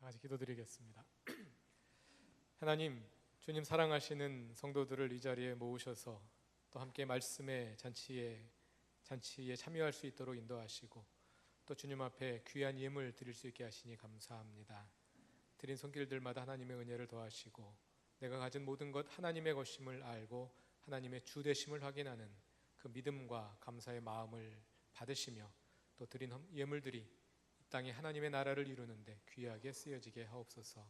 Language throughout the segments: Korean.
같이 기도드리겠습니다. 하나님, 주님 사랑하시는 성도들을 이 자리에 모으셔서 또 함께 말씀의 잔치에 참여할 수 있도록 인도하시고 또 주님 앞에 귀한 예물 드릴 수 있게 하시니 감사합니다. 드린 손길들마다 하나님의 은혜를 더하시고 내가 가진 모든 것 하나님의 것임을 알고 하나님의 주 되심을 확인하는 그 믿음과 감사의 마음을 받으시며 또 드린 예물들이 이 땅에 하나님의 나라를 이루는데 귀하게 쓰여지게 하옵소서.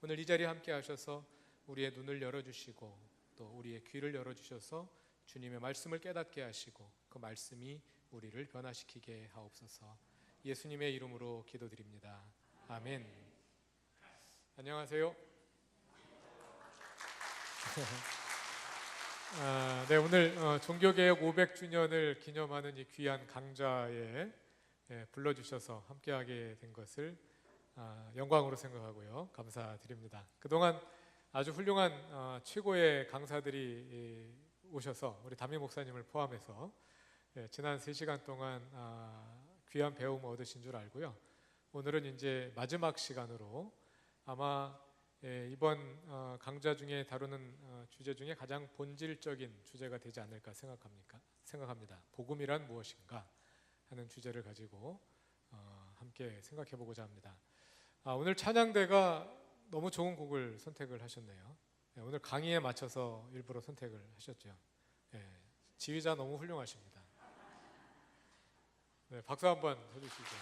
오늘 이 자리에 함께 하셔서 우리의 눈을 열어주시고 또 우리의 귀를 열어주셔서 주님의 말씀을 깨닫게 하시고 그 말씀이 우리를 변화시키게 하옵소서. 예수님의 이름으로 기도드립니다. 아멘. 안녕하세요. 네, 오늘 종교개혁 500주년을 기념하는 이 귀한 강좌에 불러주셔서 함께하게 된 것을 영광으로 생각하고요, 감사드립니다. 그동안 아주 훌륭한 최고의 강사들이 오셔서 우리 담임 목사님을 포함해서 지난 3시간 동안 귀한 배움 얻으신 줄 알고요. 오늘은 이제 마지막 시간으로 아마 이번 강좌 중에 다루는 주제 중에 가장 본질적인 주제가 되지 않을까 생각합니다. 복음이란 무엇인가 하는 주제를 가지고 함께 생각해 보고자 합니다. 오늘 찬양대가 너무 좋은 곡을 선택을 하셨네요. 오늘 강의에 맞춰서 일부러 선택을 하셨죠. 지휘자 너무 훌륭하십니다. 네, 박수 한번 해주시죠.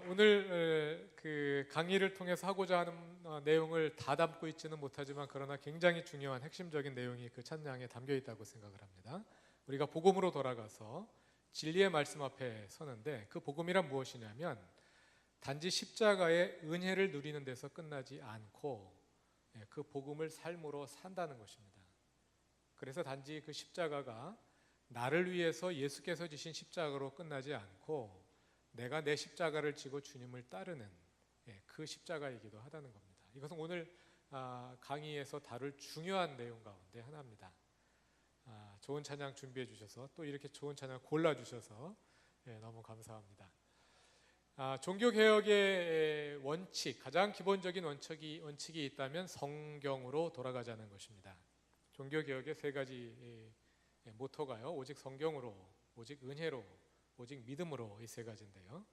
오늘 그 강의를 통해서 하고자 하는 내용을 다 담고 있지는 못하지만 그러나 굉장히 중요한 핵심적인 내용이 그 찬양에 담겨 있다고 생각을 합니다. 우리가 복음으로 돌아가서 진리의 말씀 앞에 서는데 그 복음이란 무엇이냐면 단지 십자가의 은혜를 누리는 데서 끝나지 않고 그 복음을 삶으로 산다는 것입니다. 그래서 단지 그 십자가가 나를 위해서 예수께서 지신 십자가로 끝나지 않고 내가 내 십자가를 지고 주님을 따르는 그 십자가이기도 하다는 겁니다. 이것은 오늘 강의에서 다룰 중요한 내용 가운데 하나입니다. 좋은 찬양 준비해 주셔서 또 이렇게 좋은 찬양 골라 주셔서 너무 감사합니다. 종교개혁의 원칙, 가장 기본적인 원칙이 있다면 성경으로 돌아가자는 것입니다. 종교개혁의 3가지 모토가요, 오직 성경으로, 오직 은혜로, 오직 믿음으로, 이 3가지인데요.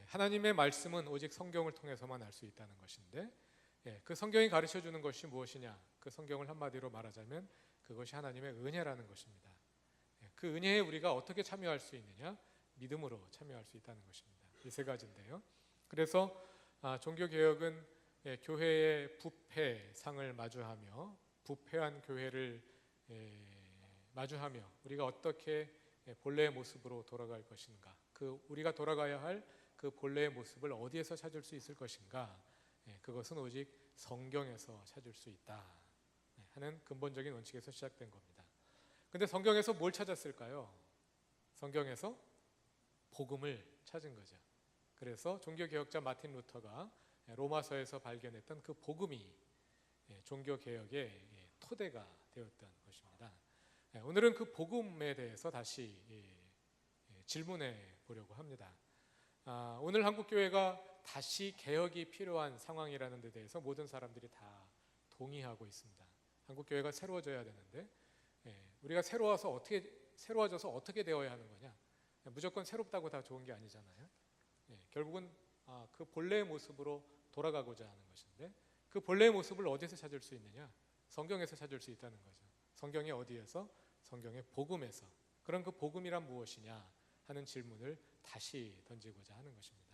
하나님의 말씀은 오직 성경을 통해서만 알 수 있다는 것인데 그 성경이 가르쳐주는 것이 무엇이냐, 그 성경을 한마디로 말하자면 그것이 하나님의 은혜라는 것입니다. 그 은혜에 우리가 어떻게 참여할 수 있느냐, 믿음으로 참여할 수 있다는 것입니다. 이 3가지인데요. 그래서 종교개혁은 교회의 부패상을 마주하며 부패한 교회를 마주하며 우리가 어떻게 본래의 모습으로 돌아갈 것인가, 그 우리가 돌아가야 할 그 본래의 모습을 어디에서 찾을 수 있을 것인가, 그것은 오직 성경에서 찾을 수 있다 하는 근본적인 원칙에서 시작된 겁니다. 그런데 성경에서 뭘 찾았을까요? 성경에서 복음을 찾은 거죠. 그래서 종교개혁자 마틴 루터가 로마서에서 발견했던 그 복음이 종교개혁의 토대가 되었던 것입니다. 오늘은 그 복음에 대해서 다시 질문해 보려고 합니다. 오늘 한국교회가 다시 개혁이 필요한 상황이라는 데 대해서 모든 사람들이 다 동의하고 있습니다. 한국교회가 새로워져야 되는데 우리가 새로워져서 어떻게 되어야 하는 거냐, 무조건 새롭다고 다 좋은 게 아니잖아요. 결국은 그 본래의 모습으로 돌아가고자 하는 것인데 그 본래의 모습을 어디서 찾을 수 있느냐, 성경에서 찾을 수 있다는 거죠. 성경이 어디에서? 성경의 복음에서. 그럼 그 복음이란 무엇이냐 하는 질문을 다시 던지고자 하는 것입니다.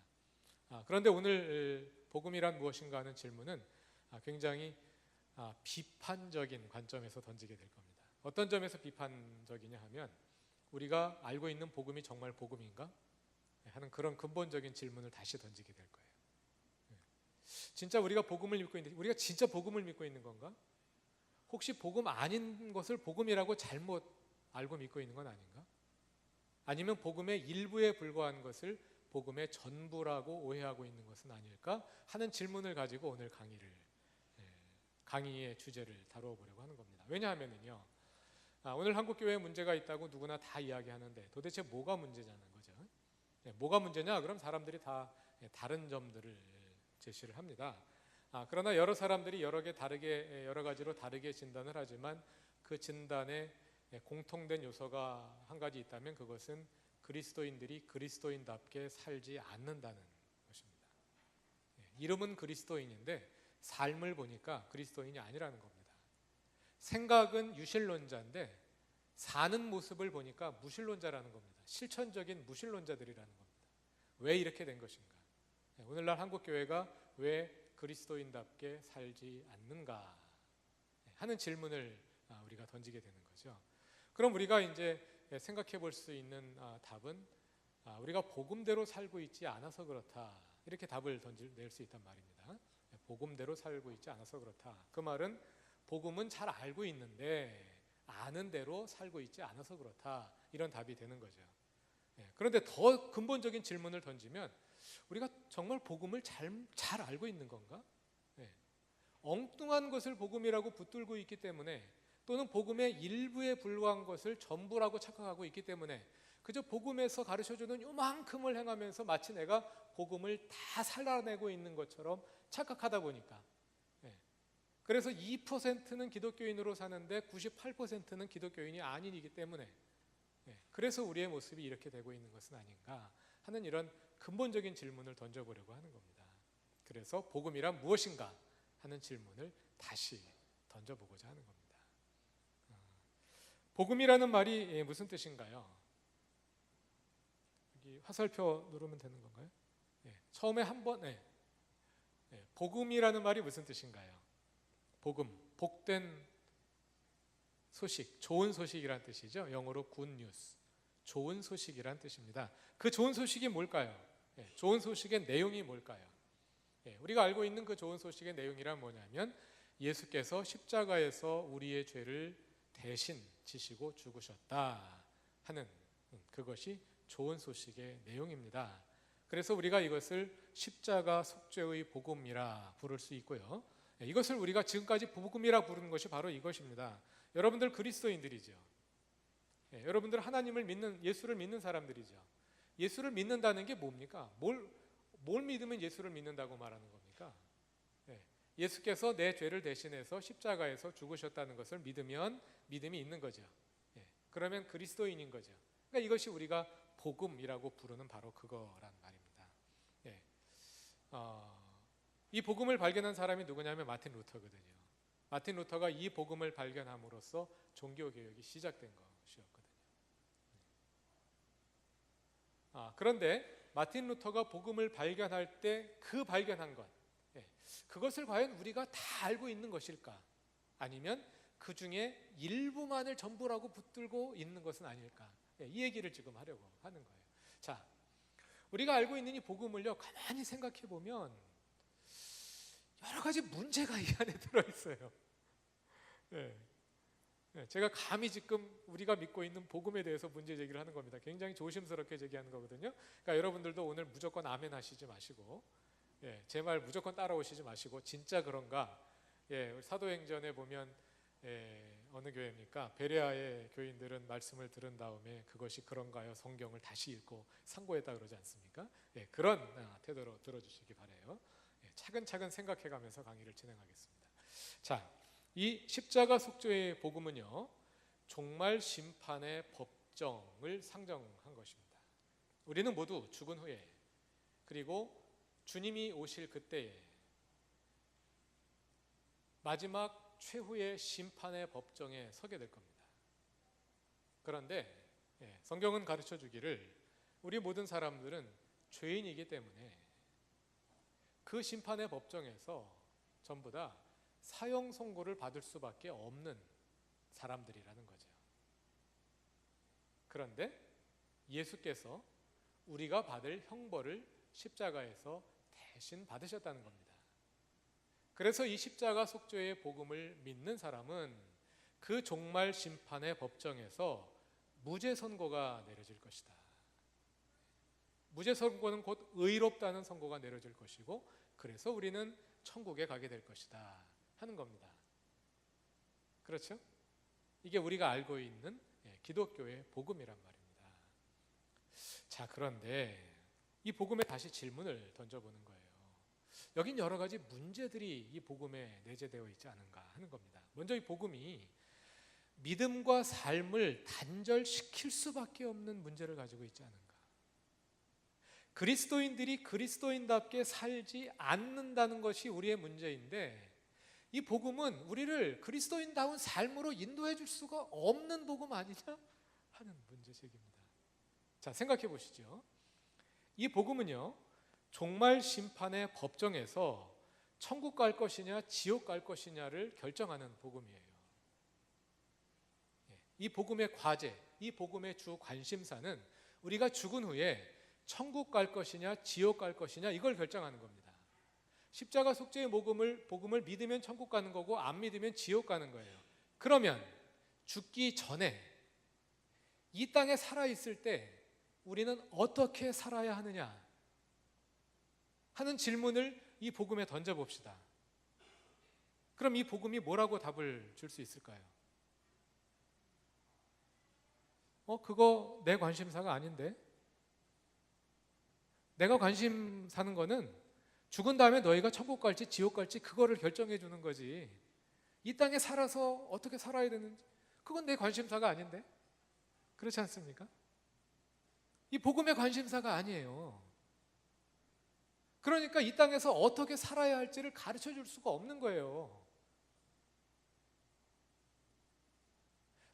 그런데 오늘 복음이란 무엇인가 하는 질문은 굉장히 비판적인 관점에서 던지게 될 겁니다. 어떤 점에서 비판적이냐 하면 우리가 알고 있는 복음이 정말 복음인가 하는 그런 근본적인 질문을 다시 던지게 될 거예요. 진짜 우리가 복음을 믿고 있는데 우리가 진짜 복음을 믿고 있는 건가? 혹시 복음 아닌 것을 복음이라고 잘못 알고 믿고 있는 건 아닌가? 아니면 복음의 일부에 불과한 것을 복음의 전부라고 오해하고 있는 것은 아닐까 하는 질문을 가지고 오늘 강의의 주제를 다루어 보려고 하는 겁니다. 왜냐하면요, 오늘 한국교회에 문제가 있다고 누구나 다 이야기하는데 도대체 뭐가 문제냐는 거죠. 뭐가 문제냐? 그럼 사람들이 다 다른 점들을 제시를 합니다. 그러나 여러 사람들이 여러 가지로 다르게 진단을 하지만 그 진단에 공통된 요소가 한 가지 있다면 그것은 그리스도인들이 그리스도인답게 살지 않는다는 것입니다. 이름은 그리스도인인데 삶을 보니까 그리스도인이 아니라는 겁니다. 생각은 유실론자인데 사는 모습을 보니까 무실론자라는 겁니다. 실천적인 무실론자들이라는 겁니다. 왜 이렇게 된 것인가? 오늘날 한국교회가 왜 그리스도인답게 살지 않는가 하는 질문을 우리가 던지게 되는 거죠. 그럼 우리가 이제 생각해 볼 수 있는 답은 우리가 복음대로 살고 있지 않아서 그렇다, 이렇게 답을 낼 수 있단 말입니다. 복음대로 살고 있지 않아서 그렇다. 그 말은 복음은 잘 알고 있는데 아는 대로 살고 있지 않아서 그렇다, 이런 답이 되는 거죠. 그런데 더 근본적인 질문을 던지면 우리가 정말 복음을 잘 알고 있는 건가? 엉뚱한 것을 복음이라고 붙들고 있기 때문에, 또는 복음의 일부에 불과한 것을 전부라고 착각하고 있기 때문에 그저 복음에서 가르쳐주는 요만큼을 행하면서 마치 내가 복음을 다 살아내고 있는 것처럼 착각하다 보니까, 그래서 2%는 기독교인으로 사는데 98%는 기독교인이 아니기 때문에, 그래서 우리의 모습이 이렇게 되고 있는 것은 아닌가 하는 이런 근본적인 질문을 던져보려고 하는 겁니다. 그래서 복음이란 무엇인가 하는 질문을 다시 던져보고자 하는 겁니다. 복음이라는 말이 무슨 뜻인가요? 여기 화살표 누르면 되는 건가요? 처음에 한번 복음이라는 말이 무슨 뜻인가요? 복음, 복된 소식, 좋은 소식이란 뜻이죠. 영어로 good news, 좋은 소식이란 뜻입니다. 그 좋은 소식이 뭘까요? 좋은 소식의 내용이 뭘까요? 우리가 알고 있는 그 좋은 소식의 내용이란 뭐냐면 예수께서 십자가에서 우리의 죄를 대신 지시고 죽으셨다 하는 그것이 좋은 소식의 내용입니다. 그래서 우리가 이것을 십자가 속죄의 복음이라 부를 수 있고요. 이것을 우리가 지금까지 복음이라 부르는 것이 바로 이것입니다. 여러분들 그리스도인들이죠. 여러분들 하나님을 믿는, 예수를 믿는 사람들이죠. 예수를 믿는다는 게 뭡니까? 뭘 믿으면 예수를 믿는다고 말하는 겁니까? 예수께서 내 죄를 대신해서 십자가에서 죽으셨다는 것을 믿으면 믿음이 있는 거죠. 그러면 그리스도인인 거죠. 그러니까 이것이 우리가 복음이라고 부르는 바로 그거란 말입니다. 이 복음을 발견한 사람이 누구냐면 마틴 루터거든요. 마틴 루터가 이 복음을 발견함으로써 종교개혁이 시작된 것이었거든요. 그런데 마틴 루터가 복음을 발견할 때 그 발견한 것, 그것을 과연 우리가 다 알고 있는 것일까? 아니면 그 중에 일부만을 전부라고 붙들고 있는 것은 아닐까? 이 얘기를 지금 하려고 하는 거예요. 자, 우리가 알고 있는 이 복음을요, 가만히 생각해 보면 여러 가지 문제가 이 안에 들어있어요. 제가 감히 지금 우리가 믿고 있는 복음에 대해서 문제 제기를 하는 겁니다. 굉장히 조심스럽게 제기하는 거거든요. 그러니까 여러분들도 오늘 무조건 아멘 하시지 마시고, 제 말 무조건 따라오시지 마시고, 진짜 그런가? 사도행전에 보면 어느 교회입니까? 베레아의 교인들은 말씀을 들은 다음에 그것이 그런가요? 성경을 다시 읽고 상고했다 그러지 않습니까? 그런 태도로 들어주시기 바라요. 차근차근 생각해가면서 강의를 진행하겠습니다. 자, 이 십자가 속죄의 복음은요, 종말 심판의 법정을 상정한 것입니다. 우리는 모두 죽은 후에, 그리고 주님이 오실 그때에 마지막 최후의 심판의 법정에 서게 될 겁니다. 그런데 성경은 가르쳐 주기를 우리 모든 사람들은 죄인이기 때문에 그 심판의 법정에서 전부 다 사형 선고를 받을 수밖에 없는 사람들이라는 거죠. 그런데 예수께서 우리가 받을 형벌을 십자가에서 대신 받으셨다는 겁니다. 그래서 이 십자가 속죄의 복음을 믿는 사람은 그 종말 심판의 법정에서 무죄 선고가 내려질 것이다. 무죄 선고는 곧 의롭다는 선고가 내려질 것이고, 그래서 우리는 천국에 가게 될 것이다 하는 겁니다. 그렇죠? 이게 우리가 알고 있는 기독교의 복음이란 말입니다. 자, 그런데 이 복음에 다시 질문을 던져보는 거예요. 여긴 여러 가지 문제들이 이 복음에 내재되어 있지 않은가 하는 겁니다. 먼저 이 복음이 믿음과 삶을 단절시킬 수밖에 없는 문제를 가지고 있지 않은가. 그리스도인들이 그리스도인답게 살지 않는다는 것이 우리의 문제인데, 이 복음은 우리를 그리스도인다운 삶으로 인도해 줄 수가 없는 복음 아니냐 하는 문제제기입니다. 자, 생각해 보시죠. 이 복음은요, 종말 심판의 법정에서 천국 갈 것이냐 지옥 갈 것이냐를 결정하는 복음이에요. 이 복음의 과제, 이 복음의 주 관심사는 우리가 죽은 후에 천국 갈 것이냐 지옥 갈 것이냐 이걸 결정하는 겁니다. 십자가 속죄의 복음을 믿으면 천국 가는 거고 안 믿으면 지옥 가는 거예요. 그러면 죽기 전에 이 땅에 살아있을 때 우리는 어떻게 살아야 하느냐 하는 질문을 이 복음에 던져봅시다. 그럼 이 복음이 뭐라고 답을 줄 수 있을까요? 그거 내 관심사가 아닌데? 내가 관심 사는 거는 죽은 다음에 너희가 천국 갈지 지옥 갈지 그거를 결정해 주는 거지. 이 땅에 살아서 어떻게 살아야 되는지 그건 내 관심사가 아닌데? 그렇지 않습니까? 이 복음의 관심사가 아니에요. 그러니까 이 땅에서 어떻게 살아야 할지를 가르쳐 줄 수가 없는 거예요.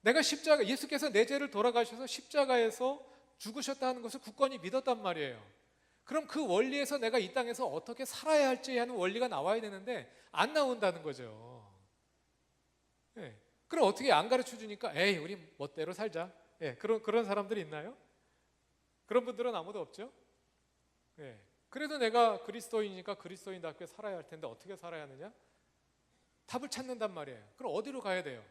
내가 예수께서 내 죄를 돌아가셔서 십자가에서 죽으셨다는 것을 굳건히 믿었단 말이에요. 그럼 그 원리에서 내가 이 땅에서 어떻게 살아야 할지 하는 원리가 나와야 되는데 안 나온다는 거죠. 예. 그럼 어떻게 안 가르쳐 주니까 에이 우리 멋대로 살자. 예. 그런 사람들이 있나요? 그런 분들은 아무도 없죠. 예. 그래도 내가 그리스도인이니까 그리스도인답게 살아야 할 텐데 어떻게 살아야 하느냐? 답을 찾는단 말이에요. 그럼 어디로 가야 돼요?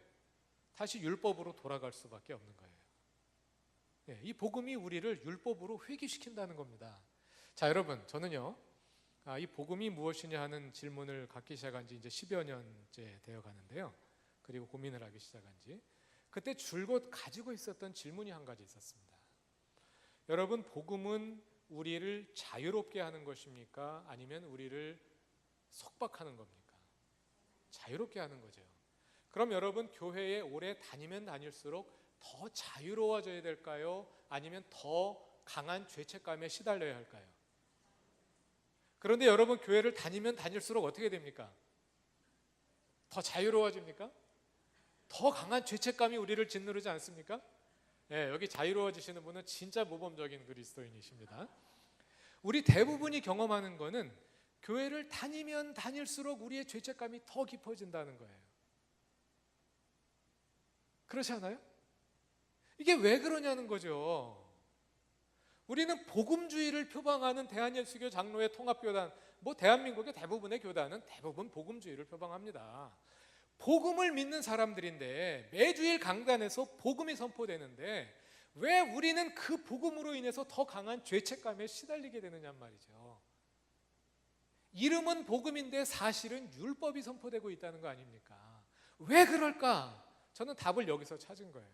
다시 율법으로 돌아갈 수밖에 없는 거예요. 예. 이 복음이 우리를 율법으로 회귀시킨다는 겁니다. 자, 여러분, 저는요, 이 복음이 무엇이냐 하는 질문을 갖기 시작한 지 이제 10여 년째 되어 가는데요. 그리고 고민을 하기 시작한 지. 그때 줄곧 가지고 있었던 질문이 한 가지 있었습니다. 여러분, 복음은 우리를 자유롭게 하는 것입니까? 아니면 우리를 속박하는 겁니까? 자유롭게 하는 거죠. 그럼 여러분, 교회에 오래 다니면 다닐수록 더 자유로워져야 될까요? 아니면 더 강한 죄책감에 시달려야 할까요? 그런데 여러분 교회를 다니면 다닐수록 어떻게 됩니까? 더 자유로워집니까? 더 강한 죄책감이 우리를 짓누르지 않습니까? 네, 여기 자유로워지시는 분은 진짜 모범적인 그리스도인이십니다. 우리 대부분이 경험하는 거는 교회를 다니면 다닐수록 우리의 죄책감이 더 깊어진다는 거예요. 그렇지 않아요? 이게 왜 그러냐는 거죠. 우리는 복음주의를 표방하는 대한예수교 장로회 통합교단, 대한민국의 대부분의 교단은 대부분 복음주의를 표방합니다. 복음을 믿는 사람들인데 매주일 강단에서 복음이 선포되는데 왜 우리는 그 복음으로 인해서 더 강한 죄책감에 시달리게 되느냐 말이죠. 이름은 복음인데 사실은 율법이 선포되고 있다는 거 아닙니까? 왜 그럴까? 저는 답을 여기서 찾은 거예요.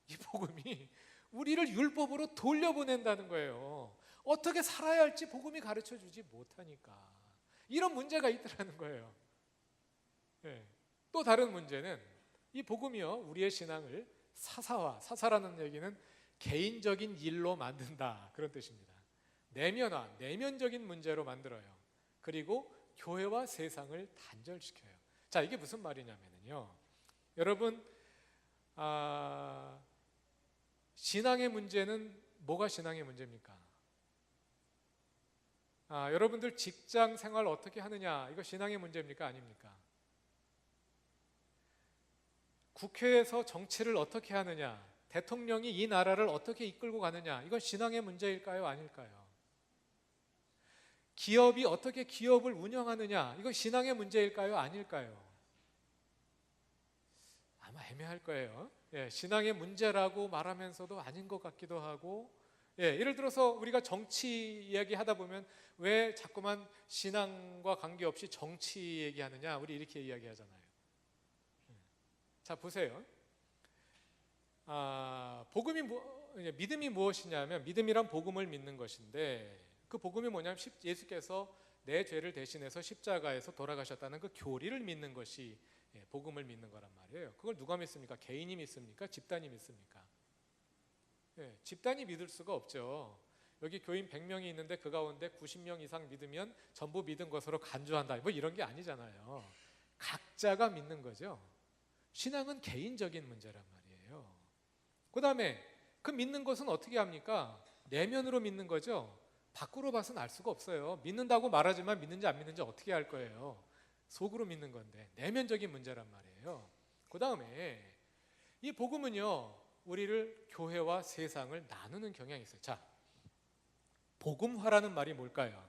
이 복음이 우리를 율법으로 돌려보낸다는 거예요. 어떻게 살아야 할지 복음이 가르쳐주지 못하니까 이런 문제가 있더라는 거예요. 네. 또 다른 문제는 이 복음이요 우리의 신앙을 사사라는 얘기는 개인적인 일로 만든다 그런 뜻입니다. 내면적인 문제로 만들어요. 그리고 교회와 세상을 단절시켜요. 자, 이게 무슨 말이냐면요, 여러분 신앙의 문제는 뭐가 신앙의 문제입니까? 여러분들 직장 생활 어떻게 하느냐 이거 신앙의 문제입니까? 아닙니까? 국회에서 정치를 어떻게 하느냐, 대통령이 이 나라를 어떻게 이끌고 가느냐 이건 신앙의 문제일까요? 아닐까요? 기업이 어떻게 기업을 운영하느냐 이건 신앙의 문제일까요? 아닐까요? 아마 애매할 거예요. 예, 신앙의 문제라고 말하면서도 아닌 것 같기도 하고, 예를 들어서 우리가 정치 이야기 하다 보면 왜 자꾸만 신앙과 관계없이 정치 얘기하느냐 우리 이렇게 이야기하잖아요. 자, 보세요. 복음이 믿음이 무엇이냐면 믿음이란 복음을 믿는 것인데 그 복음이 뭐냐면 예수께서 내 죄를 대신해서 십자가에서 돌아가셨다는 그 교리를 믿는 것이 복음을 믿는 거란 말이에요. 그걸 누가 믿습니까? 개인이 믿습니까? 집단이 믿습니까? 집단이 믿을 수가 없죠. 여기 교인 100명이 있는데 그 가운데 90명 이상 믿으면 전부 믿은 것으로 간주한다. 뭐 이런 게 아니잖아요. 각자가 믿는 거죠. 신앙은 개인적인 문제란 말이에요. 그 다음에 그 믿는 것은 어떻게 합니까? 내면으로 믿는 거죠. 밖으로 봐서는 알 수가 없어요. 믿는다고 말하지만 믿는지 안 믿는지 어떻게 알 거예요? 속으로 믿는 건데 내면적인 문제란 말이에요. 그 다음에 이 복음은요, 우리를 교회와 세상을 나누는 경향이 있어요. 자, 복음화라는 말이 뭘까요?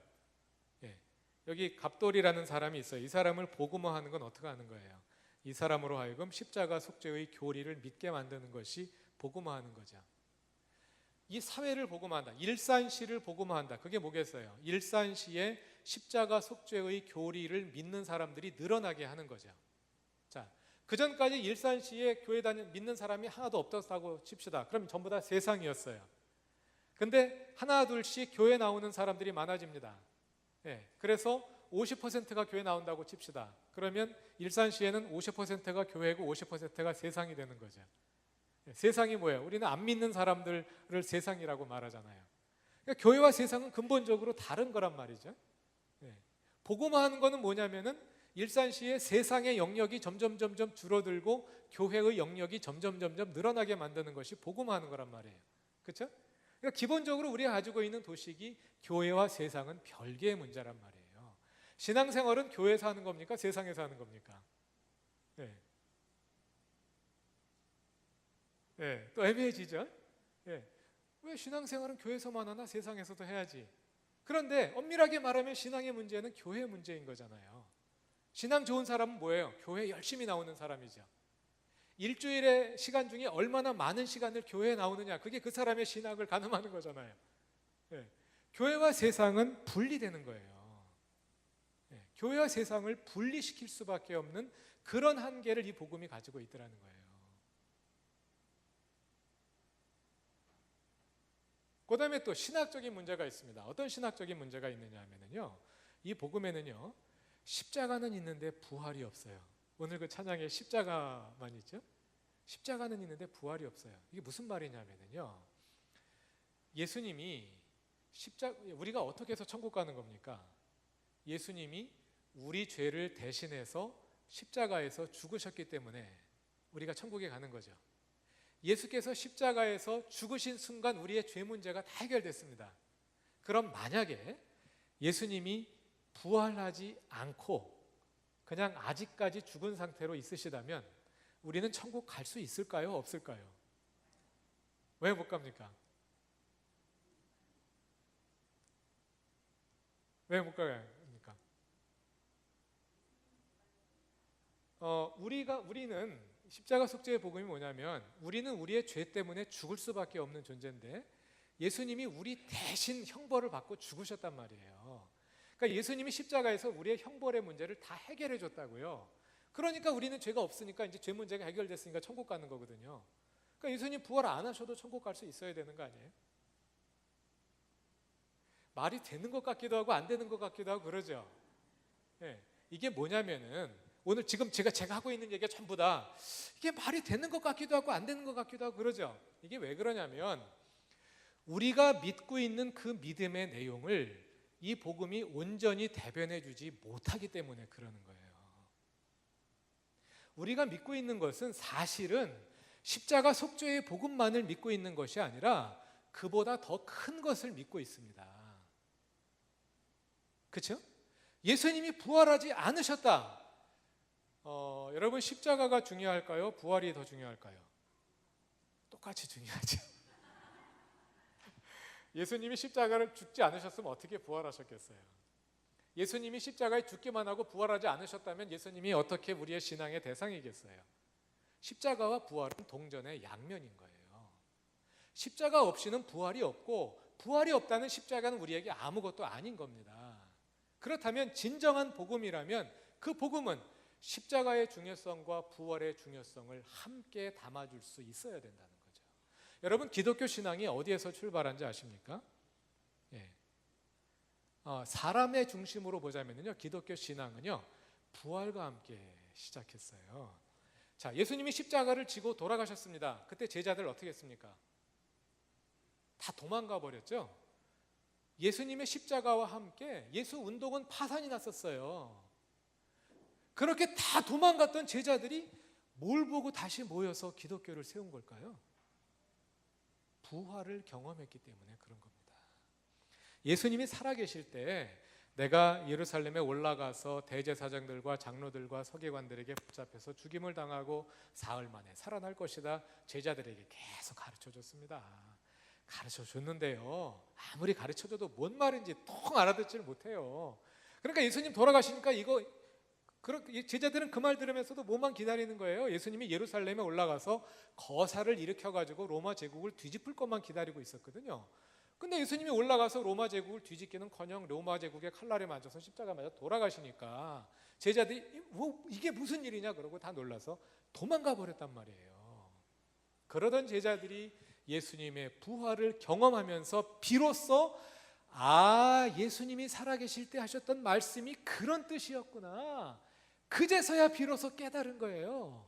여기 갑돌이라는 사람이 있어요. 이 사람을 복음화하는 건 어떻게 하는 거예요? 이 사람으로 하여금 십자가 속죄의 교리를 믿게 만드는 것이 복음화하는 거죠. 이 사회를 복음화한다. 일산시를 복음화한다. 그게 뭐겠어요? 일산시에 십자가 속죄의 교리를 믿는 사람들이 늘어나게 하는 거죠. 자, 그 전까지 일산시에 교회 믿는 사람이 하나도 없었다고 칩시다. 그럼 전부 다 세상이었어요. 근데 하나 둘씩 교회 나오는 사람들이 많아집니다. 그래서 50%가 교회 나온다고 칩시다. 그러면 일산시에는 50%가 교회고 50%가 세상이 되는 거죠. 세상이 뭐예요? 우리는 안 믿는 사람들을 세상이라고 말하잖아요. 그러니까 교회와 세상은 근본적으로 다른 거란 말이죠. 복음화하는 거는 뭐냐면은 일산시의 세상의 영역이 점점 줄어들고 교회의 영역이 점점 늘어나게 만드는 것이 복음화하는 거란 말이에요. 그렇죠? 그러니까 기본적으로 우리가 가지고 있는 도식이 교회와 세상은 별개의 문제란 말이에요. 신앙생활은 교회에서 하는 겁니까? 세상에서 하는 겁니까? 또 애매해지죠? 왜 신앙생활은 교회에서만 하나 세상에서도 해야지? 그런데 엄밀하게 말하면 신앙의 문제는 교회의 문제인 거잖아요. 신앙 좋은 사람은 뭐예요? 교회에 열심히 나오는 사람이죠. 일주일의 시간 중에 얼마나 많은 시간을 교회에 나오느냐, 그게 그 사람의 신앙을 가늠하는 거잖아요. 교회와 세상은 분리되는 거예요. 교회와 세상을 분리시킬 수밖에 없는 그런 한계를 이 복음이 가지고 있더라는 거예요. 그 다음에 또 신학적인 문제가 있습니다. 어떤 신학적인 문제가 있느냐 하면요, 이 복음에는요, 십자가는 있는데 부활이 없어요. 오늘 그 찬양에 십자가만 있죠? 십자가는 있는데 부활이 없어요. 이게 무슨 말이냐면요, 예수님이 우리가 어떻게 해서 천국 가는 겁니까? 예수님이 우리 죄를 대신해서 십자가에서 죽으셨기 때문에 우리가 천국에 가는 거죠. 예수께서 십자가에서 죽으신 순간 우리의 죄 문제가 다 해결됐습니다. 그럼 만약에 예수님이 부활하지 않고 그냥 아직까지 죽은 상태로 있으시다면 우리는 천국 갈 수 있을까요? 없을까요? 왜 못 갑니까? 왜 못 갑니까? 우리는 십자가 속죄의 복음이 뭐냐면 우리는 우리의 죄 때문에 죽을 수밖에 없는 존재인데 예수님이 우리 대신 형벌을 받고 죽으셨단 말이에요. 그러니까 예수님이 십자가에서 우리의 형벌의 문제를 다 해결해 줬다고요. 그러니까 우리는 죄가 없으니까 이제 죄 문제가 해결됐으니까 천국 가는 거거든요. 그러니까 예수님 부활 안 하셔도 천국 갈 수 있어야 되는 거 아니에요? 말이 되는 것 같기도 하고 안 되는 것 같기도 하고 그러죠. 이게 뭐냐면은 오늘 지금 제가 하고 있는 얘기가 전부 다 이게 말이 되는 것 같기도 하고 안 되는 것 같기도 하고 그러죠. 이게 왜 그러냐면 우리가 믿고 있는 그 믿음의 내용을 이 복음이 온전히 대변해 주지 못하기 때문에 그러는 거예요. 우리가 믿고 있는 것은 사실은 십자가 속죄의 복음만을 믿고 있는 것이 아니라 그보다 더 큰 것을 믿고 있습니다. 그렇죠? 예수님이 부활하지 않으셨다. 여러분, 십자가가 중요할까요? 부활이 더 중요할까요? 똑같이 중요하죠. 예수님이 십자가를 죽지 않으셨으면 어떻게 부활하셨겠어요? 예수님이 십자가에 죽기만 하고 부활하지 않으셨다면 예수님이 어떻게 우리의 신앙의 대상이겠어요? 십자가와 부활은 동전의 양면인 거예요. 십자가 없이는 부활이 없고 부활이 없다는 십자가는 우리에게 아무것도 아닌 겁니다. 그렇다면 진정한 복음이라면 그 복음은 십자가의 중요성과 부활의 중요성을 함께 담아줄 수 있어야 된다는 거죠. 여러분, 기독교 신앙이 어디에서 출발한지 아십니까? 예. 사람의 중심으로 보자면요, 기독교 신앙은요, 부활과 함께 시작했어요. 자, 예수님이 십자가를 지고 돌아가셨습니다. 그때 제자들 어떻게 했습니까? 다 도망가 버렸죠. 예수님의 십자가와 함께 예수 운동은 파산이 났었어요. 그렇게 다 도망갔던 제자들이 뭘 보고 다시 모여서 기독교를 세운 걸까요? 부활을 경험했기 때문에 그런 겁니다. 예수님이 살아계실 때 내가 예루살렘에 올라가서 대제사장들과 장로들과 서기관들에게 붙잡혀서 죽임을 당하고 사흘 만에 살아날 것이다, 제자들에게 계속 가르쳐줬습니다. 가르쳐줬는데요, 아무리 가르쳐줘도 뭔 말인지 통 알아듣지를 못해요. 그러니까 예수님 돌아가시니까 제자들은 그 말 들으면서도 뭐만 기다리는 거예요? 예수님이 예루살렘에 올라가서 거사를 일으켜가지고 로마 제국을 뒤집을 것만 기다리고 있었거든요. 근데 예수님이 올라가서 로마 제국을 뒤집기는커녕 로마 제국의 칼날에 맞아서 십자가 맞아 돌아가시니까 제자들이 이게 무슨 일이냐 그러고 다 놀라서 도망가 버렸단 말이에요. 그러던 제자들이 예수님의 부활을 경험하면서 비로소 예수님이 살아계실 때 하셨던 말씀이 그런 뜻이었구나, 그제서야 비로소 깨달은 거예요.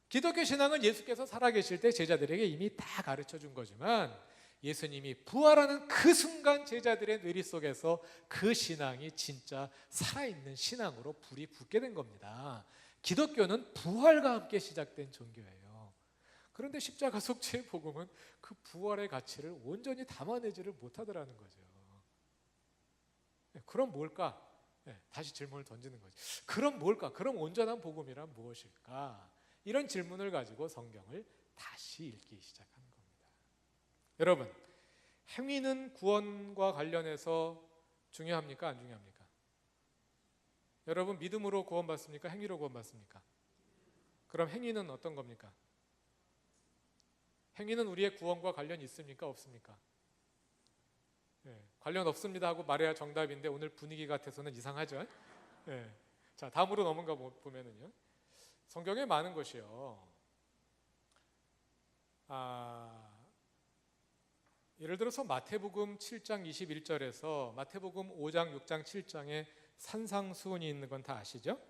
기독교 신앙은 예수께서 살아계실 때 제자들에게 이미 다 가르쳐 준 거지만 예수님이 부활하는 그 순간 제자들의 뇌리 속에서 그 신앙이 진짜 살아있는 신앙으로 불이 붙게 된 겁니다. 기독교는 부활과 함께 시작된 종교예요. 그런데 십자가 속죄의 복음은 그 부활의 가치를 온전히 담아내지를 못하더라는 거죠. 그럼 뭘까? 다시 질문을 던지는 거죠. 그럼 뭘까? 그럼 온전한 복음이란 무엇일까? 이런 질문을 가지고 성경을 다시 읽기 시작한 겁니다. 여러분, 행위는 구원과 관련해서 중요합니까? 안 중요합니까? 여러분, 믿음으로 구원받습니까? 행위로 구원받습니까? 그럼 행위는 어떤 겁니까? 행위는 우리의 구원과 관련이 있습니까? 없습니까? 관련 없습니다 하고 말해야 정답인데 오늘 분위기 같아서는 이상하죠? 자, 다음으로 넘어가 보면은요, 성경에 많은 것이요, 예를 들어서 마태복음 7장 21절에서 마태복음 5장 6장 7장에 산상수훈이 있는 건 다 아시죠?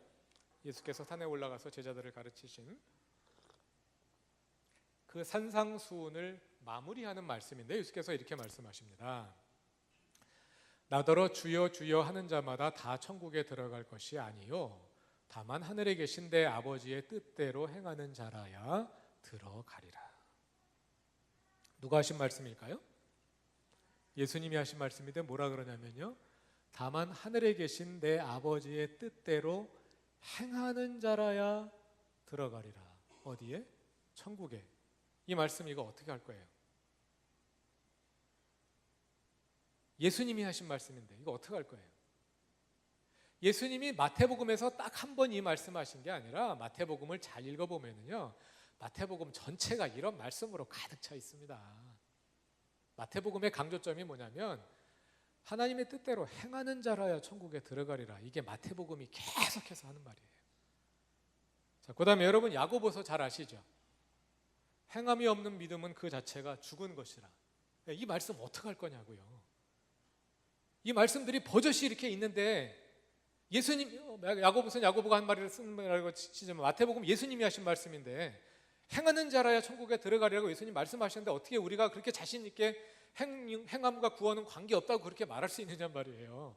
예수께서 산에 올라가서 제자들을 가르치신 그 산상수훈을 마무리하는 말씀인데 예수께서 이렇게 말씀하십니다. 나더러 주여 주여 하는 자마다 다 천국에 들어갈 것이 아니요 다만 하늘에 계신 내 아버지의 뜻대로 행하는 자라야 들어가리라. 누가 하신 말씀일까요? 예수님이 하신 말씀인데 뭐라 그러냐면요, 다만 하늘에 계신 내 아버지의 뜻대로 행하는 자라야 들어가리라. 어디에? 천국에. 이 말씀 이거 어떻게 할 거예요? 예수님이 하신 말씀인데 이거 어떻게 할 거예요? 예수님이 마태복음에서 딱 한 번 이 말씀하신 게 아니라 마태복음을 잘 읽어보면요, 마태복음 전체가 이런 말씀으로 가득 차 있습니다. 마태복음의 강조점이 뭐냐면 하나님의 뜻대로 행하는 자라야 천국에 들어가리라. 이게 마태복음이 계속해서 하는 말이에요. 자, 그 다음에 여러분 야고보서 잘 아시죠? 행함이 없는 믿음은 그 자체가 죽은 것이라. 이 말씀 어떻게 할 거냐고요. 이 말씀들이 버젓이 이렇게 있는데 예수님, 야고보서는 야고보가 한 말을 쓴 말이라고 치지만 마태복음 예수님이 하신 말씀인데 행하는 자라야 천국에 들어가리라고 예수님 말씀하셨는데 어떻게 우리가 그렇게 자신 있게 행함과 구원은 관계없다고 그렇게 말할 수 있느냐 말이에요.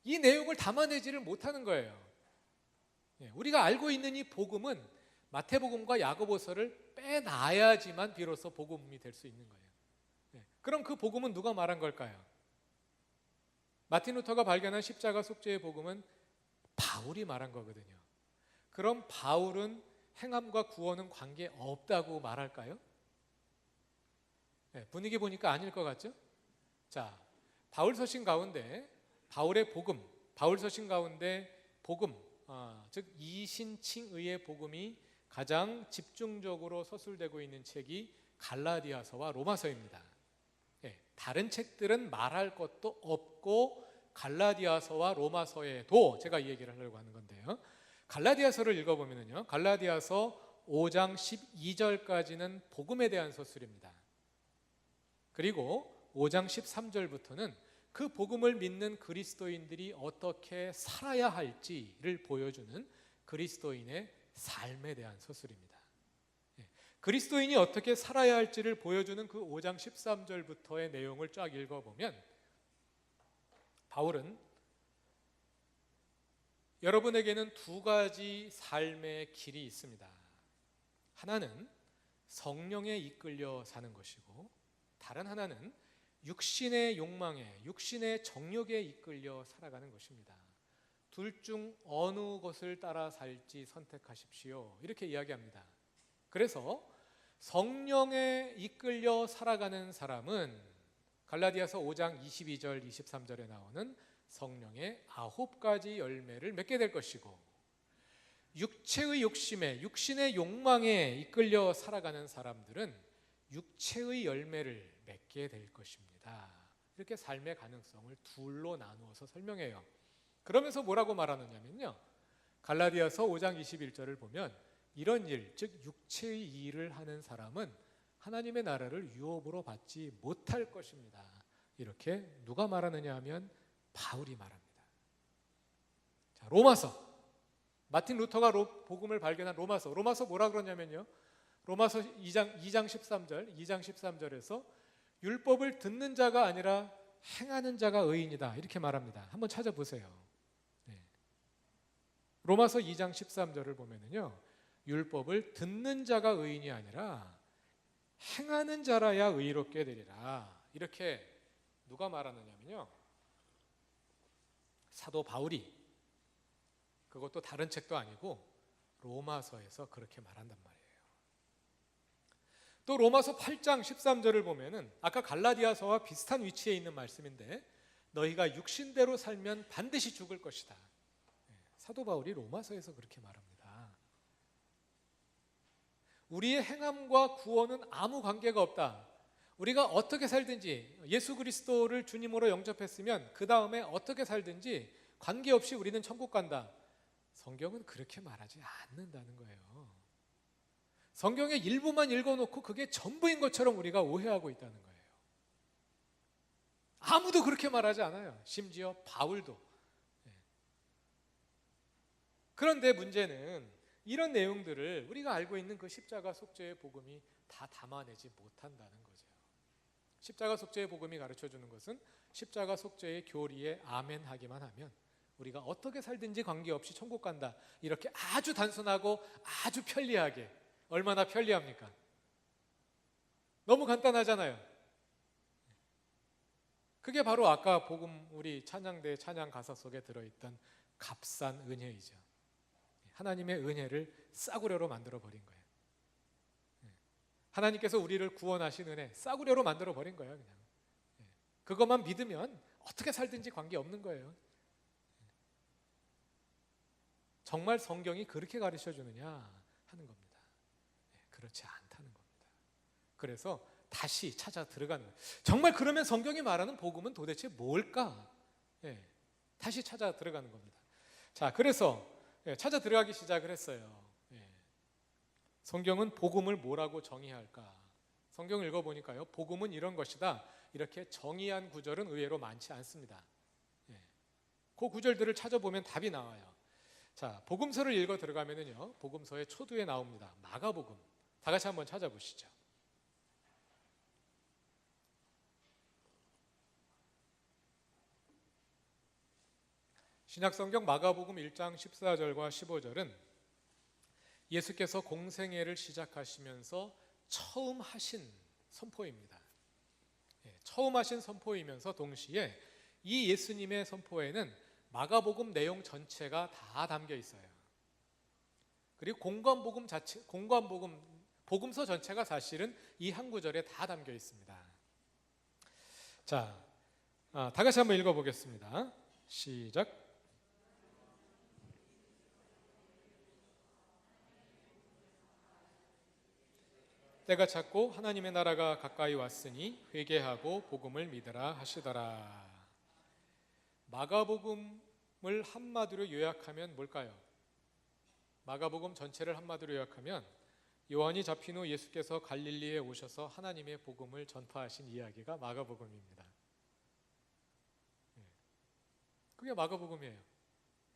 이 내용을 담아내지를 못하는 거예요. 우리가 알고 있는 이 복음은 마태복음과 야고보서를 빼놔야지만 비로소 복음이 될 수 있는 거예요. 그럼 그 복음은 누가 말한 걸까요? 마틴 루터가 발견한 십자가 속죄의 복음은 바울이 말한 거거든요. 그럼 바울은 행함과 구원은 관계없다고 말할까요? 분위기 보니까 아닐 것 같죠? 자, 바울 서신 가운데 바울의 복음, 바울 서신 가운데 복음, 즉 이신칭의의 복음이 가장 집중적으로 서술되고 있는 책이 갈라디아서와 로마서입니다. 다른 책들은 말할 것도 없고 갈라디아서와 로마서에도 제가 이 얘기를 하려고 하는 건데요, 갈라디아서를 읽어보면요, 갈라디아서 5장 12절까지는 복음에 대한 서술입니다. 그리고 5장 13절부터는 그 복음을 믿는 그리스도인들이 어떻게 살아야 할지를 보여주는 그리스도인의 삶에 대한 서술입니다. 그리스도인이 어떻게 살아야 할지를 보여주는 그 5장 13절부터의 내용을 쫙 읽어보면 바울은 여러분에게는 두 가지 삶의 길이 있습니다. 하나는 성령에 이끌려 사는 것이고 다른 하나는 육신의 욕망에, 육신의 정욕에 이끌려 살아가는 것입니다. 둘 중 어느 것을 따라 살지 선택하십시오. 이렇게 이야기합니다. 그래서 성령에 이끌려 살아가는 사람은 갈라디아서 5장 22절, 23절에 나오는 성령의 9가지 열매를 맺게 될 것이고, 육체의 욕심에, 육신의 욕망에 이끌려 살아가는 사람들은 육체의 열매를 맺게 될 것입니다. 이렇게 삶의 가능성을 둘로 나누어서 설명해요. 그러면서 뭐라고 말하느냐면요, 갈라디아서 5장 21절을 보면 이런 일, 즉 육체의 일을 하는 사람은 하나님의 나라를 유업으로 받지 못할 것입니다. 이렇게 누가 말하느냐 하면 바울이 말합니다. 자, 로마서, 마틴 루터가 복음을 발견한 로마서 뭐라 그러냐면요, 로마서 2장 13절에서 율법을 듣는 자가 아니라 행하는 자가 의인이다 이렇게 말합니다. 한번 찾아보세요. 로마서 2장 13절을 보면은요, 율법을 듣는 자가 의인이 아니라 행하는 자라야 의롭게 되리라 이렇게 누가 말하느냐면요, 사도 바울이, 그것도 다른 책도 아니고 로마서에서 그렇게 말한단 말이에요. 또 로마서 8장 13절을 보면은 아까 갈라디아서와 비슷한 위치에 있는 말씀인데 너희가 육신대로 살면 반드시 죽을 것이다. 사도 바울이 로마서에서 그렇게 말합니다. 우리의 행함과 구원은 아무 관계가 없다. 우리가 어떻게 살든지, 예수 그리스도를 주님으로 영접했으면 그 다음에 어떻게 살든지 관계없이 우리는 천국 간다. 성경은 그렇게 말하지 않는다는 거예요. 성경의 일부만 읽어놓고 그게 전부인 것처럼 우리가 오해하고 있다는 거예요. 아무도 그렇게 말하지 않아요. 심지어 바울도. 그런데 문제는 이런 내용들을 우리가 알고 있는 그 십자가 속죄의 복음이 다 담아내지 못한다는 거죠. 십자가 속죄의 복음이 가르쳐주는 것은 십자가 속죄의 교리에 아멘 하기만 하면 우리가 어떻게 살든지 관계없이 천국 간다, 이렇게 아주 단순하고 아주 편리하게. 얼마나 편리합니까? 너무 간단하잖아요. 그게 바로 아까 복음, 우리 찬양대 찬양 가사 속에 들어있던 값싼 은혜이죠. 하나님의 은혜를 싸구려로 만들어 버린 거예요. 하나님께서 우리를 구원하신 은혜 싸구려로 만들어 버린 거예요. 그냥 그것만 믿으면 어떻게 살든지 관계없는 거예요. 정말 성경이 그렇게 가르쳐 주느냐 하는 겁니다. 그렇지 않다는 겁니다. 그래서 다시 찾아 들어가는 거예요. 정말 그러면 성경이 말하는 복음은 도대체 뭘까? 다시 찾아 들어가는 겁니다. 자, 그래서 찾아 들어가기 시작을 했어요. 성경은 복음을 뭐라고 정의할까? 성경을 읽어보니까요, 복음은 이런 것이다, 이렇게 정의한 구절은 의외로 많지 않습니다. 그 구절들을 찾아보면 답이 나와요. 자, 복음서를 읽어 들어가면은요, 복음서의 초두에 나옵니다. 마가복음. 다 같이 한번 찾아보시죠. 신약성경 마가복음 1장 14절과 15절은 예수께서 공생애를 시작하시면서 처음 하신 선포입니다. 처음 하신 선포이면서 동시에 이 예수님의 선포에는 마가복음 내용 전체가 다 담겨 있어요. 그리고 복음서 전체가 사실은 이 한 구절에 다 담겨 있습니다. 자, 다 같이 한번 읽어보겠습니다. 시작. 때가 찼고 하나님의 나라가 가까이 왔으니 회개하고 복음을 믿으라 하시더라. 마가복음을 한마디로 요약하면 뭘까요? 마가복음 전체를 한마디로 요약하면 요한이 잡힌 후 예수께서 갈릴리에 오셔서 하나님의 복음을 전파하신 이야기가 마가복음입니다. 그게 마가복음이에요.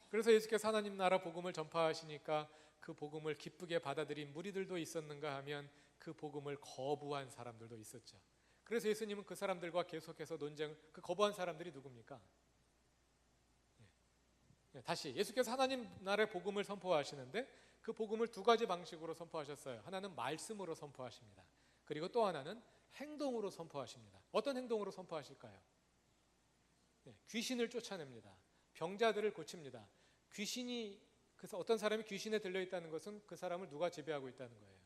그래서 예수께서 하나님 나라 복음을 전파하시니까 그 복음을 기쁘게 받아들인 무리들도 있었는가 하면 그 복음을 거부한 사람들도 있었죠. 그래서 예수님은 그 사람들과 계속해서 그 거부한 사람들이 누굽니까? 다시 예수께서 하나님 나라의 복음을 선포하시는데 그 복음을 두 가지 방식으로 선포하셨어요. 하나는 말씀으로 선포하십니다. 그리고 또 하나는 행동으로 선포하십니다. 어떤 행동으로 선포하실까요? 귀신을 쫓아냅니다. 병자들을 고칩니다. 그래서 어떤 사람이 귀신에 들려있다는 것은 그 사람을 누가 지배하고 있다는 거예요?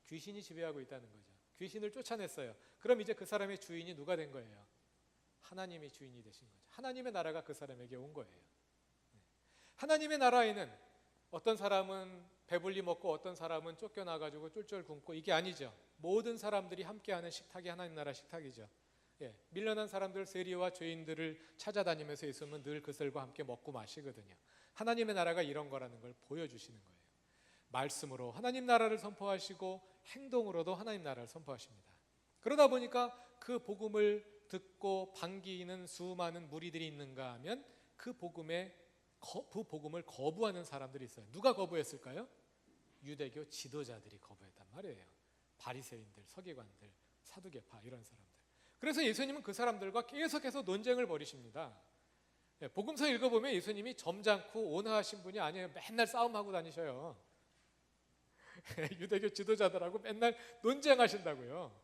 귀신이 지배하고 있다는 거죠. 귀신을 쫓아냈어요. 그럼 이제 그 사람의 주인이 누가 된 거예요? 하나님이 주인이 되신 거죠. 하나님의 나라가 그 사람에게 온 거예요. 하나님의 나라에는 어떤 사람은 배불리 먹고 어떤 사람은 쫓겨나가지고 쫄쫄 굶고 이게 아니죠. 모든 사람들이 함께하는 식탁이 하나님 나라 식탁이죠. 밀려난 사람들, 세리와 죄인들을 찾아다니면서 예수님은 늘 그들과 함께 먹고 마시거든요. 하나님의 나라가 이런 거라는 걸 보여주시는 거예요. 말씀으로 하나님 나라를 선포하시고 행동으로도 하나님 나라를 선포하십니다. 그러다 보니까 그 복음을 듣고 반기는 수많은 무리들이 있는가 하면 그 복음을 거부하는 사람들이 있어요. 누가 거부했을까요? 유대교 지도자들이 거부했단 말이에요. 바리새인들, 서기관들, 사두개파 이런 사람들. 그래서 예수님은 그 사람들과 계속해서 논쟁을 벌이십니다. 복음서 읽어보면 예수님이 점잖고 온화하신 분이 아니에요. 맨날 싸움하고 다니셔요. 유대교 지도자들하고 맨날 논쟁하신다고요.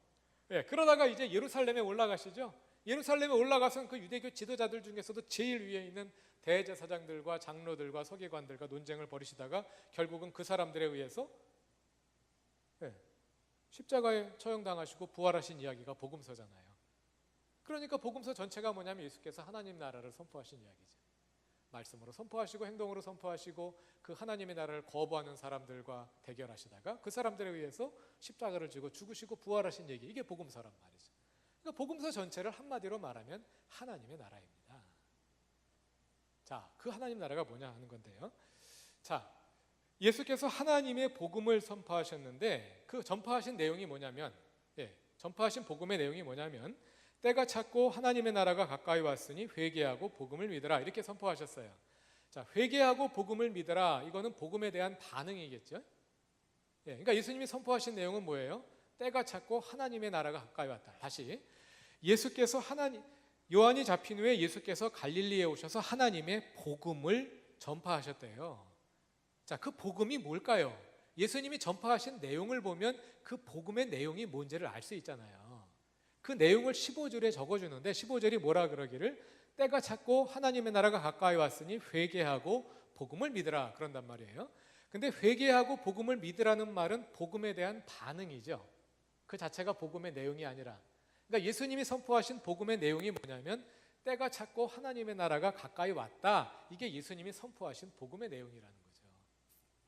그러다가 이제 예루살렘에 올라가시죠. 예루살렘에 올라가서는 그 유대교 지도자들 중에서도 제일 위에 있는 대제사장들과 장로들과 서기관들과 논쟁을 벌이시다가 결국은 그 사람들에 의해서 십자가에 처형당하시고 부활하신 이야기가 복음서잖아요. 그러니까 복음서 전체가 뭐냐면 예수께서 하나님 나라를 선포하신 이야기죠. 말씀으로 선포하시고 행동으로 선포하시고 그 하나님의 나라를 거부하는 사람들과 대결하시다가 그 사람들에 의해서 십자가를 지고 죽으시고 부활하신 얘기, 이게 복음서란 말이죠. 그러니까 복음서 전체를 한마디로 말하면 하나님의 나라입니다. 자, 그 하나님 나라가 뭐냐 하는 건데요. 자, 예수께서 하나님의 복음을 선포하셨는데 그 전파하신 내용이 뭐냐면 전파하신 복음의 내용이 뭐냐면 때가 찼고 하나님의 나라가 가까이 왔으니 회개하고 복음을 믿으라 이렇게 선포하셨어요. 자, 회개하고 복음을 믿으라, 이거는 복음에 대한 반응이겠죠. 그러니까 예수님이 선포하신 내용은 뭐예요? 때가 찼고 하나님의 나라가 가까이 왔다. 다시 예수께서 요한이 잡힌 후에 예수께서 갈릴리에 오셔서 하나님의 복음을 전파하셨대요. 자, 그 복음이 뭘까요? 예수님이 전파하신 내용을 보면 그 복음의 내용이 뭔지를 알 수 있잖아요. 그 내용을 15절에 적어주는데 15절이 뭐라 그러기를 때가 찼고 하나님의 나라가 가까이 왔으니 회개하고 복음을 믿으라 그런단 말이에요. 근데 회개하고 복음을 믿으라는 말은 복음에 대한 반응이죠. 그 자체가 복음의 내용이 아니라, 그러니까 예수님이 선포하신 복음의 내용이 뭐냐면 때가 찼고 하나님의 나라가 가까이 왔다, 이게 예수님이 선포하신 복음의 내용이라는 거죠.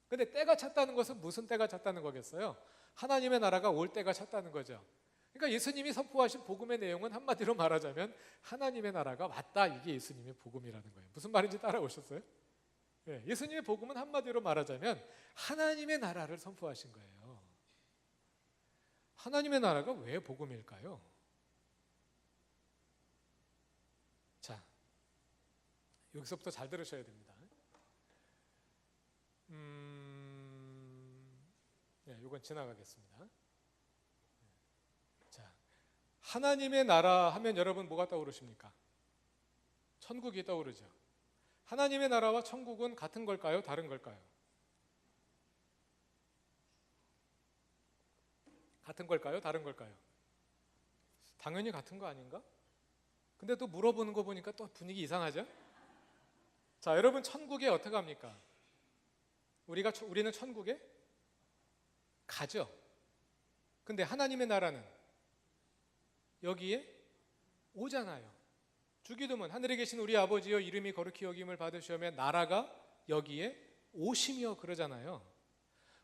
근데 때가 찼다는 것은 무슨 때가 찼다는 거겠어요? 하나님의 나라가 올 때가 찼다는 거죠. 그러니까 예수님이 선포하신 복음의 내용은 한마디로 말하자면 하나님의 나라가 왔다, 이게 예수님의 복음이라는 거예요. 무슨 말인지 따라오셨어요? 예수님의 복음은 한마디로 말하자면 하나님의 나라를 선포하신 거예요. 하나님의 나라가 왜 복음일까요? 자, 여기서부터 잘 들으셔야 됩니다. 이건 지나가겠습니다. 자, 하나님의 나라 하면 여러분 뭐가 떠오르십니까? 천국이 떠오르죠. 하나님의 나라와 천국은 같은 걸까요? 다른 걸까요? 같은 걸까요? 다른 걸까요? 당연히 같은 거 아닌가? 근데 또 물어보는 거 보니까 또 분위기 이상하죠? 자, 여러분 천국에 어떻게 합니까? 우리는 천국에 가죠. 근데 하나님의 나라는 여기에 오잖아요. 주기도문 하늘에 계신 우리 아버지여 이름이 거룩히 여김을 받으시오며 나라가 여기에 오시며 그러잖아요.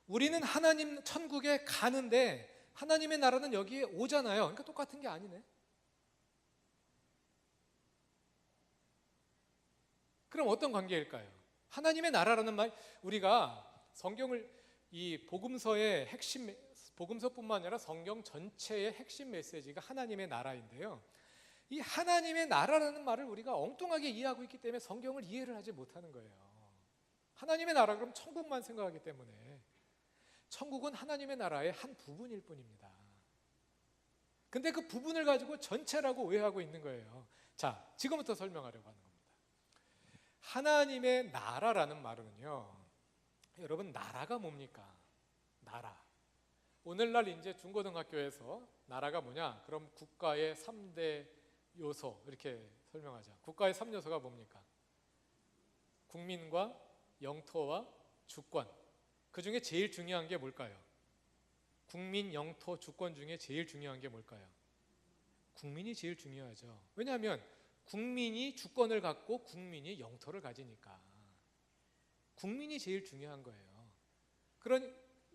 우리는 하나님 천국에 가는데 하나님의 나라는 여기에 오잖아요. 그러니까 똑같은 게 아니네. 그럼 어떤 관계일까요? 하나님의 나라라는 말, 우리가 성경을 이 복음서의 핵심, 복음서뿐만 아니라 성경 전체의 핵심 메시지가 하나님의 나라인데요. 이 하나님의 나라라는 말을 우리가 엉뚱하게 이해하고 있기 때문에 성경을 이해를 하지 못하는 거예요. 하나님의 나라 그럼 천국만 생각하기 때문에 천국은 하나님의 나라의 한 부분일 뿐입니다. 근데 그 부분을 가지고 전체라고 오해하고 있는 거예요. 자, 지금부터 설명하려고 하는 겁니다. 하나님의 나라라는 말은요, 여러분 나라가 뭡니까? 나라. 오늘날 이제 중고등학교에서 나라가 뭐냐? 그럼 국가의 3대 요소 이렇게 설명하자. 국가의 3요소가 뭡니까? 국민과 영토와 주권. 그 중에 제일 중요한 게 뭘까요? 국민, 영토, 주권 중에 제일 중요한 게 뭘까요? 국민이 제일 중요하죠. 왜냐하면 국민이 주권을 갖고 국민이 영토를 가지니까 국민이 제일 중요한 거예요.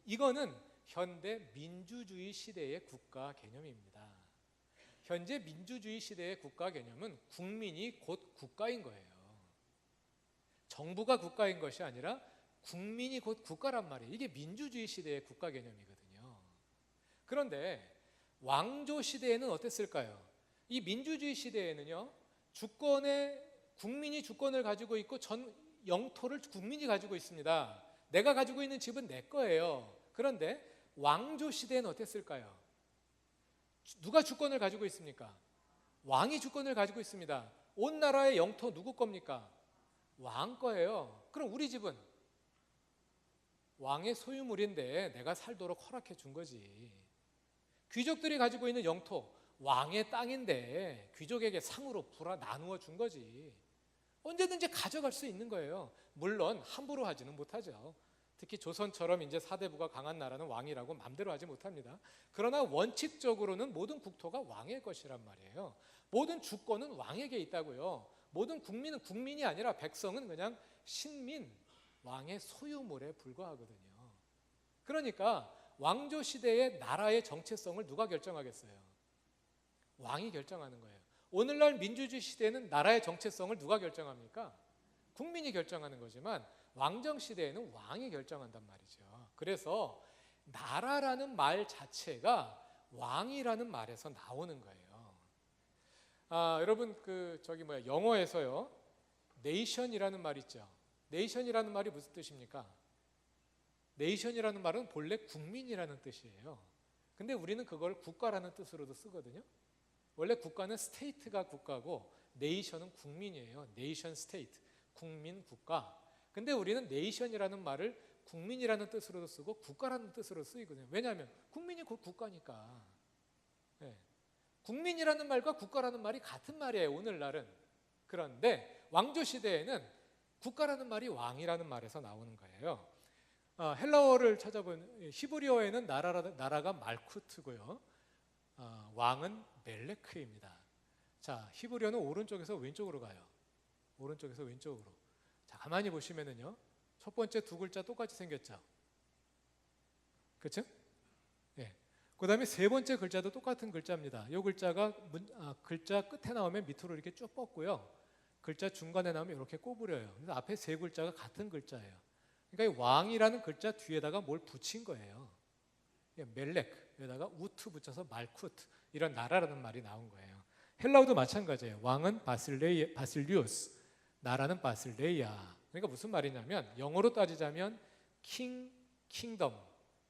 이거는 현대 민주주의 시대의 국가 개념입니다. 현재 민주주의 시대의 국가 개념은 국민이 곧 국가인 거예요. 정부가 국가인 것이 아니라 국민이 곧 국가란 말이에요. 이게 민주주의 시대의 국가 개념이거든요. 그런데 왕조 시대에는 어땠을까요? 이 민주주의 시대에는요, 국민이 주권을 가지고 있고 전 영토를 국민이 가지고 있습니다. 내가 가지고 있는 집은 내 거예요. 그런데 왕조 시대에는 어땠을까요? 누가 주권을 가지고 있습니까? 왕이 주권을 가지고 있습니다. 온 나라의 영토 누구 겁니까? 왕 거예요. 그럼 우리 집은 왕의 소유물인데 내가 살도록 허락해 준 거지. 귀족들이 가지고 있는 영토, 왕의 땅인데 귀족에게 상으로 나누어 준 거지. 언제든지 가져갈 수 있는 거예요. 물론 함부로 하지는 못하죠. 특히 조선처럼 이제 사대부가 강한 나라는 왕이라고 마음대로 하지 못합니다. 그러나 원칙적으로는 모든 국토가 왕의 것이란 말이에요. 모든 주권은 왕에게 있다고요. 모든 국민은 국민이 아니라 백성은 그냥 신민, 왕의 소유물에 불과하거든요. 그러니까 왕조 시대의 나라의 정체성을 누가 결정하겠어요? 왕이 결정하는 거예요. 오늘날 민주주의 시대에는 나라의 정체성을 누가 결정합니까? 국민이 결정하는 거지만 왕정 시대에는 왕이 결정한단 말이죠. 그래서 나라라는 말 자체가 왕이라는 말에서 나오는 거예요. 여러분 영어에서요, 네이션이라는 말 있죠. 네이션이라는 말이 무슨 뜻입니까? 네이션이라는 말은 본래 국민이라는 뜻이에요. 근데 우리는 그걸 국가라는 뜻으로도 쓰거든요. 원래 국가는 스테이트가 국가고 네이션은 국민이에요. 네이션 스테이트, 국민 국가. 근데 우리는 네이션이라는 말을 국민이라는 뜻으로도 쓰고 국가라는 뜻으로 쓰이거든요. 왜냐하면 국민이 곧 국가니까. 네. 국민이라는 말과 국가라는 말이 같은 말이에요, 오늘날은. 그런데 왕조 시대에는 국가라는 말이 왕이라는 말에서 나오는 거예요. 헬라어를 찾아보면 히브리어에는 나라가 말쿠트고요. 왕은 멜레크입니다. 자, 히브리어는 오른쪽에서 왼쪽으로 가요. 오른쪽에서 왼쪽으로. 자, 가만히 보시면은요, 첫 번째 두 글자 똑같이 생겼죠. 그렇죠? 네. 그다음에 세 번째 글자도 똑같은 글자입니다. 이 글자가 글자 끝에 나오면 밑으로 이렇게 쭉 뻗고요. 글자 중간에 나오면 이렇게 꼬부려요. 그래서 앞에 세 글자가 같은 글자예요. 그러니까 이 왕이라는 글자 뒤에다가 뭘 붙인 거예요. 멜렉에다가 우트 붙여서 말쿠트, 이런 나라라는 말이 나온 거예요. 헬라어도 마찬가지예요. 왕은 바실리우스, 나라는 바실레이아. 그러니까 무슨 말이냐면 영어로 따지자면 king, kingdom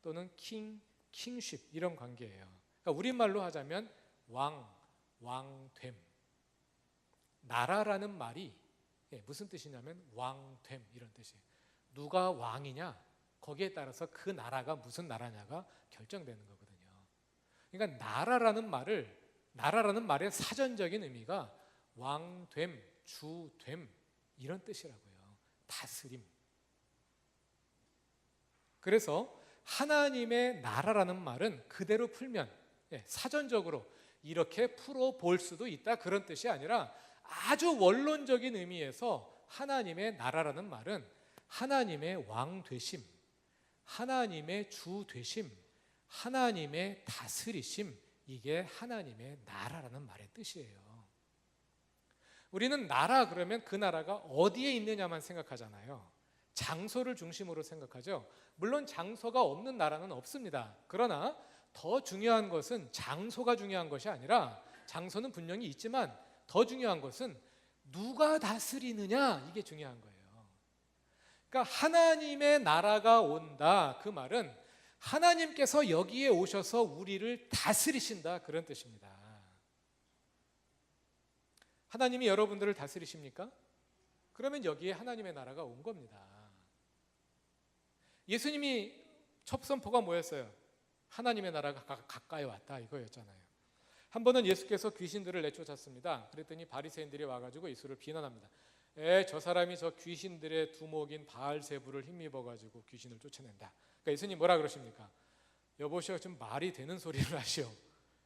또는 king, kingship 이런 관계예요. 그러니까 우리말로 하자면 왕됨. 나라라는 말이 무슨 뜻이냐면 왕됨 이런 뜻이에요. 누가 왕이냐, 거기에 따라서 그 나라가 무슨 나라냐가 결정되는 거거든요. 그러니까 나라라는 말의 사전적인 의미가 왕됨, 주됨 이런 뜻이라고요. 다스림. 그래서 하나님의 나라라는 말은 그대로 풀면 사전적으로 이렇게 풀어볼 수도 있다, 그런 뜻이 아니라 아주 원론적인 의미에서 하나님의 나라라는 말은 하나님의 왕 되심, 하나님의 주 되심, 하나님의 다스리심, 이게 하나님의 나라라는 말의 뜻이에요. 우리는 나라 그러면 그 나라가 어디에 있느냐만 생각하잖아요. 장소를 중심으로 생각하죠. 물론 장소가 없는 나라는 없습니다. 그러나 더 중요한 것은 장소가 중요한 것이 아니라, 장소는 분명히 있지만 더 중요한 것은 누가 다스리느냐, 이게 중요한 거예요. 그러니까 하나님의 나라가 온다, 그 말은 하나님께서 여기에 오셔서 우리를 다스리신다, 그런 뜻입니다. 하나님이 여러분들을 다스리십니까? 그러면 여기에 하나님의 나라가 온 겁니다. 예수님이 첫 선포가 뭐였어요? 하나님의 나라가 가까이 왔다, 이거였잖아요. 한 번은 예수께서 귀신들을 내쫓았습니다. 그랬더니 바리새인들이 와가지고 예수를 비난합니다. 저 사람이 저 귀신들의 두목인 바알세부를 힘입어가지고 귀신을 쫓아낸다. 그러니까 예수님 뭐라 그러십니까? 여보시오, 좀 말이 되는 소리를 하시오.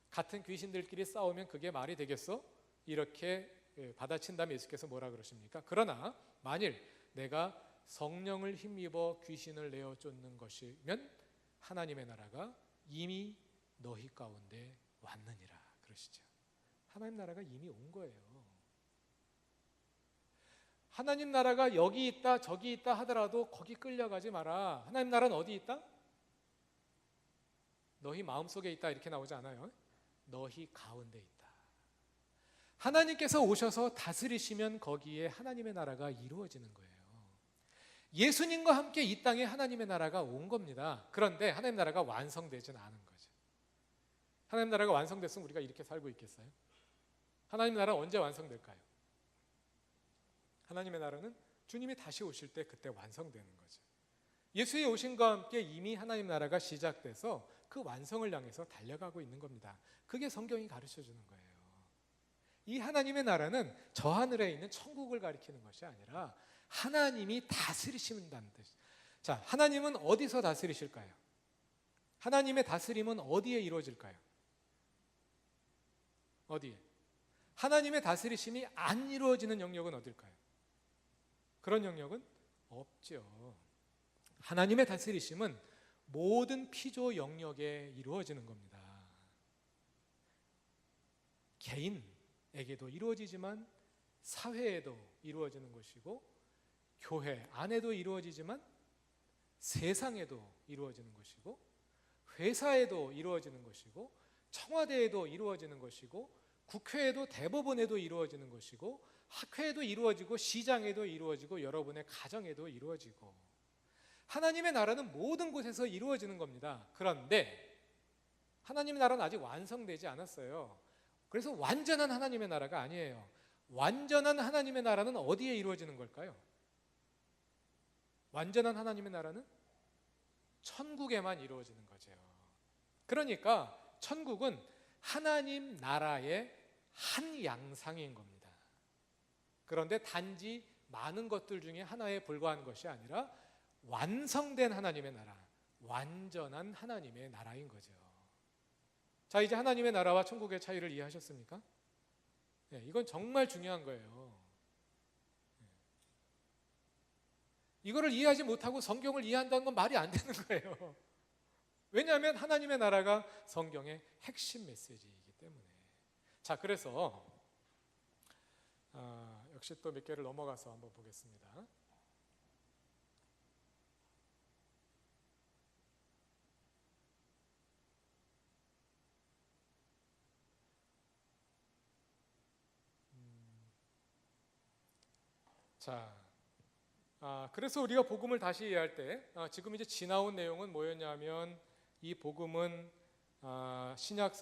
같은 귀신들끼리 싸우면 그게 말이 되겠어? 이렇게 받아친다면 예수께서 뭐라 그러십니까? 그러나 만일 내가 성령을 힘입어 귀신을 내어 쫓는 것이면 하나님의 나라가 이미 너희 가운데 왔느니라, 그러시죠. 하나님 나라가 이미 온 거예요. 하나님 나라가 여기 있다 저기 있다 하더라도 거기 끌려가지 마라. 하나님 나라는 어디 있다? 너희 마음속에 있다, 이렇게 나오지 않아요? 너희 가운데 있다. 하나님께서 오셔서 다스리시면 거기에 하나님의 나라가 이루어지는 거예요. 예수님과 함께 이 땅에 하나님의 나라가 온 겁니다. 그런데 하나님 나라가 완성되지는 않은 거죠. 하나님 나라가 완성됐으면 우리가 이렇게 살고 있겠어요? 하나님 나라는 언제 완성될까요? 하나님의 나라는 주님이 다시 오실 때 그때 완성되는 거죠. 예수의 오심과 함께 이미 하나님 나라가 시작돼서 그 완성을 향해서 달려가고 있는 겁니다. 그게 성경이 가르쳐주는 거예요. 이 하나님의 나라는 저 하늘에 있는 천국을 가리키는 것이 아니라 하나님이 다스리신다는 뜻. 자, 하나님은 어디서 다스리실까요? 하나님의 다스림은 어디에 이루어질까요? 어디에? 하나님의 다스리심이 안 이루어지는 영역은 어딜까요? 그런 영역은 없죠. 하나님의 다스리심은 모든 피조 영역에 이루어지는 겁니다. 개인에게도 이루어지지만 사회에도 이루어지는 것이고, 교회 안에도 이루어지지만 세상에도 이루어지는 것이고, 회사에도 이루어지는 것이고, 청와대에도 이루어지는 것이고, 국회에도 대법원에도 이루어지는 것이고, 학회에도 이루어지고, 시장에도 이루어지고, 여러분의 가정에도 이루어지고, 하나님의 나라는 모든 곳에서 이루어지는 겁니다. 그런데 하나님의 나라는 아직 완성되지 않았어요. 그래서 완전한 하나님의 나라가 아니에요. 완전한 하나님의 나라는 어디에 이루어지는 걸까요? 완전한 하나님의 나라는 천국에만 이루어지는 거죠. 그러니까 천국은 하나님 나라의 한 양상인 겁니다. 그런데 단지 많은 것들 중에 하나에 불과한 것이 아니라 완성된 하나님의 나라, 완전한 하나님의 나라인 거죠. 자, 이제 하나님의 나라와 천국의 차이를 이해하셨습니까? 네, 이건 정말 중요한 거예요. 이거를 이해하지 못하고 성경을 이해한다는 건 말이 안 되는 거예요. 왜냐하면 하나님의 나라가 성경의 핵심 메시지이기 때문에. 자, 그래서 역시 또 몇 개를 넘어가서 한번 보겠습니다. 자, 그래서 우리가 복음을 다시 이해할 때 지금 이제 지나온 내용은 뭐였냐면, 이 복음은 신약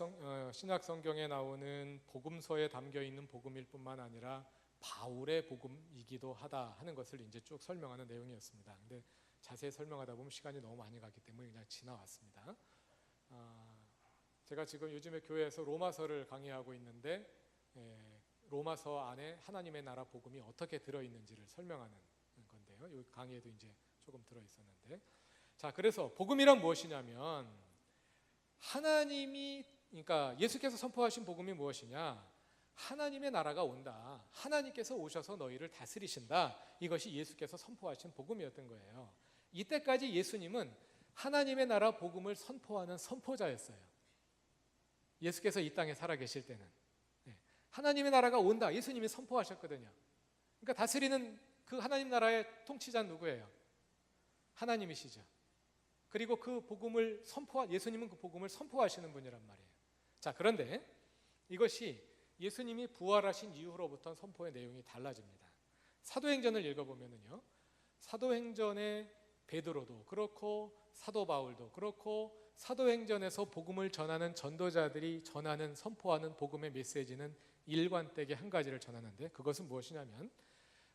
성경에 나오는 복음서에 담겨 있는 복음일 뿐만 아니라 바울의 복음이기도 하다 하는 것을 이제 쭉 설명하는 내용이었습니다. 근데 자세히 설명하다 보면 시간이 너무 많이 가기 때문에 그냥 지나왔습니다. 제가 지금 요즘에 교회에서 로마서를 강의하고 있는데, 로마서 안에 하나님의 나라 복음이 어떻게 들어있는지를 설명하는 건데요. 이 강의에도 이제 조금 들어있었는데, 자, 그래서 복음이란 무엇이냐면, 그러니까 예수께서 선포하신 복음이 무엇이냐? 하나님의 나라가 온다. 하나님께서 오셔서 너희를 다스리신다. 이것이 예수께서 선포하신 복음이었던 거예요. 이때까지 예수님은 하나님의 나라 복음을 선포하는 선포자였어요. 예수께서 이 땅에 살아계실 때는 하나님의 나라가 온다, 예수님이 선포하셨거든요. 그러니까 다스리는 그 하나님 나라의 통치자는 누구예요? 하나님이시죠. 그리고 그 복음을 예수님은 그 복음을 선포하시는 분이란 말이에요. 자, 그런데 이것이 예수님이 부활하신 이후로부터 선포의 내용이 달라집니다. 사도행전을 읽어보면요, 사도행전의 베드로도 그렇고 사도 바울도 그렇고 사도행전에서 복음을 전하는 전도자들이 전하는 선포하는 복음의 메시지는 일관되게 한 가지를 전하는데, 그것은 무엇이냐면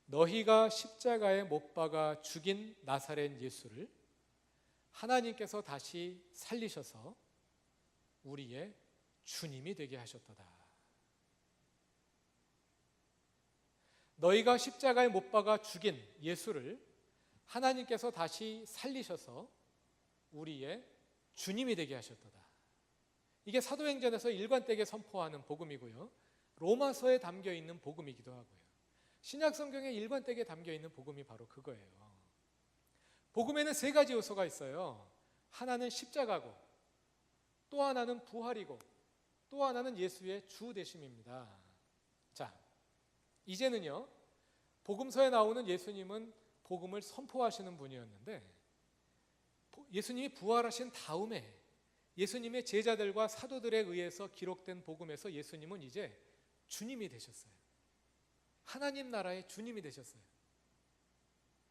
너희가 십자가에 못 박아 죽인 나사렛 예수를 하나님께서 다시 살리셔서 우리의 주님이 되게 하셨도다. 너희가 십자가에 못 박아 죽인 예수를 하나님께서 다시 살리셔서 우리의 주님이 되게 하셨도다. 이게 사도행전에서 일관되게 선포하는 복음이고요, 로마서에 담겨 있는 복음이기도 하고요, 신약 성경에 일관되게 담겨 있는 복음이 바로 그거예요. 복음에는 세 가지 요소가 있어요. 하나는 십자가고, 또 하나는 부활이고, 또 하나는 예수의 주 되심입니다. 자, 이제는요, 복음서에 나오는 예수님은 복음을 선포하시는 분이었는데, 예수님이 부활하신 다음에 예수님의 제자들과 사도들에 의해서 기록된 복음에서 예수님은 이제 주님이 되셨어요. 하나님 나라의 주님이 되셨어요.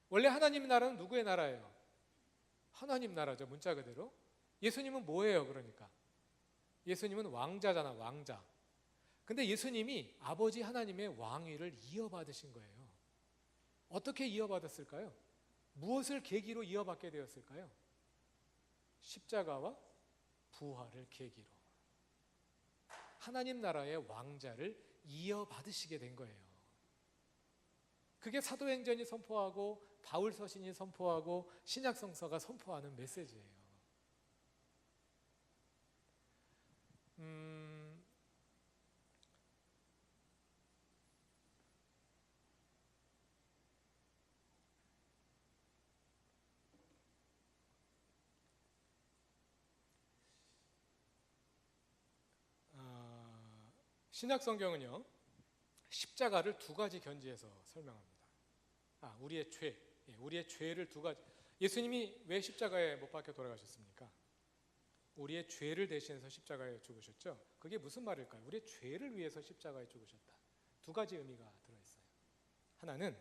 원래 하나님 나라는 누구의 나라예요? 하나님 나라죠, 문자 그대로. 예수님은 뭐예요? 그러니까 예수님은 왕자잖아, 왕자. 근데 예수님이 아버지 하나님의 왕위를 이어받으신 거예요. 어떻게 이어받았을까요? 무엇을 계기로 이어받게 되었을까요? 십자가와 부활을 계기로 하나님 나라의 왕자를 이어받으시게 된 거예요. 그게 사도행전이 선포하고 바울 서신이 선포하고 신약 성서가 선포하는 메시지예요. 신약 성경은요, 십자가를 두 가지 견지에서 설명합니다. 우리의 죄, 우리의 죄를 두 가지. 예수님이 왜 십자가에 못 박혀 돌아가셨습니까? 우리의 죄를 대신해서 십자가에 죽으셨죠. 그게 무슨 말일까요? 우리의 죄를 위해서 십자가에 죽으셨다. 두 가지 의미가 들어있어요. 하나는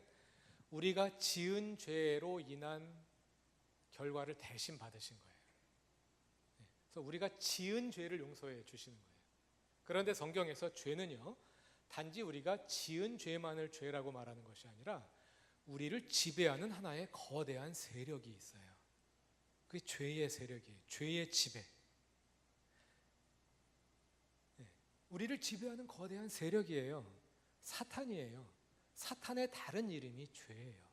우리가 지은 죄로 인한 결과를 대신 받으신 거예요. 그래서 우리가 지은 죄를 용서해 주시는 거예요. 그런데 성경에서 죄는요, 단지 우리가 지은 죄만을 죄라고 말하는 것이 아니라 우리를 지배하는 하나의 거대한 세력이 있어요. 그게 죄의 세력이에요. 죄의 지배. 우리를 지배하는 거대한 세력이에요. 사탄이에요. 사탄의 다른 이름이 죄예요.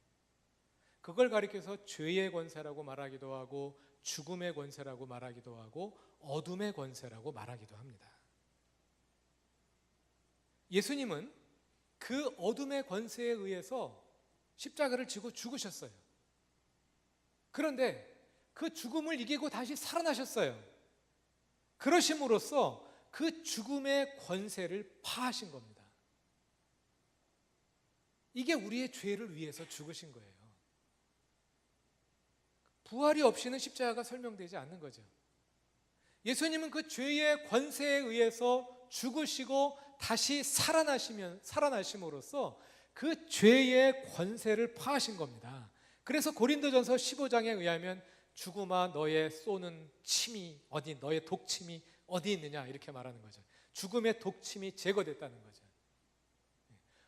그걸 가리켜서 죄의 권세라고 말하기도 하고 죽음의 권세라고 말하기도 하고 어둠의 권세라고 말하기도 합니다. 예수님은 그 어둠의 권세에 의해서 십자가를 지고 죽으셨어요. 그런데 그 죽음을 이기고 다시 살아나셨어요. 그러심으로써 그 죽음의 권세를 파하신 겁니다. 이게 우리의 죄를 위해서 죽으신 거예요. 부활이 없이는 십자가가 설명되지 않는 거죠. 예수님은 그 죄의 권세에 의해서 죽으시고 다시 살아나심으로써 그 죄의 권세를 파하신 겁니다. 그래서 고린도전서 15장에 의하면 죽음아 너의 쏘는 침이 어디, 너의 독침이 어디 있느냐 이렇게 말하는 거죠. 죽음의 독침이 제거됐다는 거죠.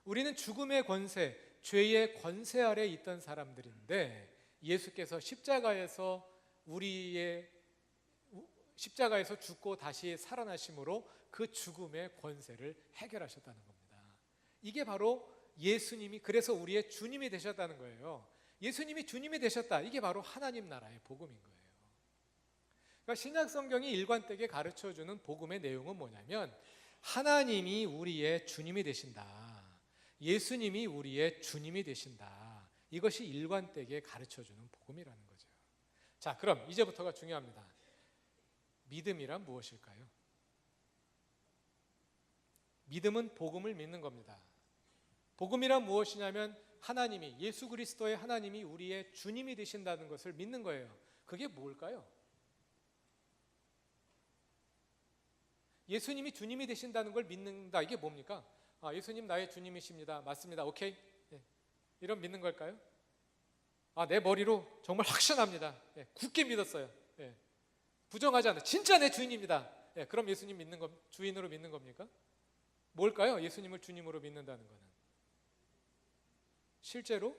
우리는 죽음의 권세, 죄의 권세 아래 있던 사람들인데 예수께서 십자가에서 죽고 다시 살아나심으로 그 죽음의 권세를 해결하셨다는 겁니다. 이게 바로 예수님이 그래서 우리의 주님이 되셨다는 거예요. 예수님이 주님이 되셨다. 이게 바로 하나님 나라의 복음인 거예요. 그러니까 신약 성경이 일관되게 가르쳐주는 복음의 내용은 뭐냐면 하나님이 우리의 주님이 되신다. 예수님이 우리의 주님이 되신다. 이것이 일관되게 가르쳐주는 복음이라는 거죠. 자, 그럼 이제부터가 중요합니다. 믿음이란 무엇일까요? 믿음은 복음을 믿는 겁니다. 복음이란 무엇이냐면 하나님이, 예수 그리스도의 하나님이 우리의 주님이 되신다는 것을 믿는 거예요. 그게 뭘까요? 예수님이 주님이 되신다는 걸 믿는다. 이게 뭡니까? 예수님 나의 주님이십니다. 맞습니다. 오케이. 이런 믿는 걸까요? 내 머리로 정말 확신합니다. 굳게 믿었어요. 부정하지 않아요. 진짜 내 주인입니다. 그럼 예수님 믿는 거, 주인으로 믿는 겁니까? 뭘까요? 예수님을 주님으로 믿는다는 것은 실제로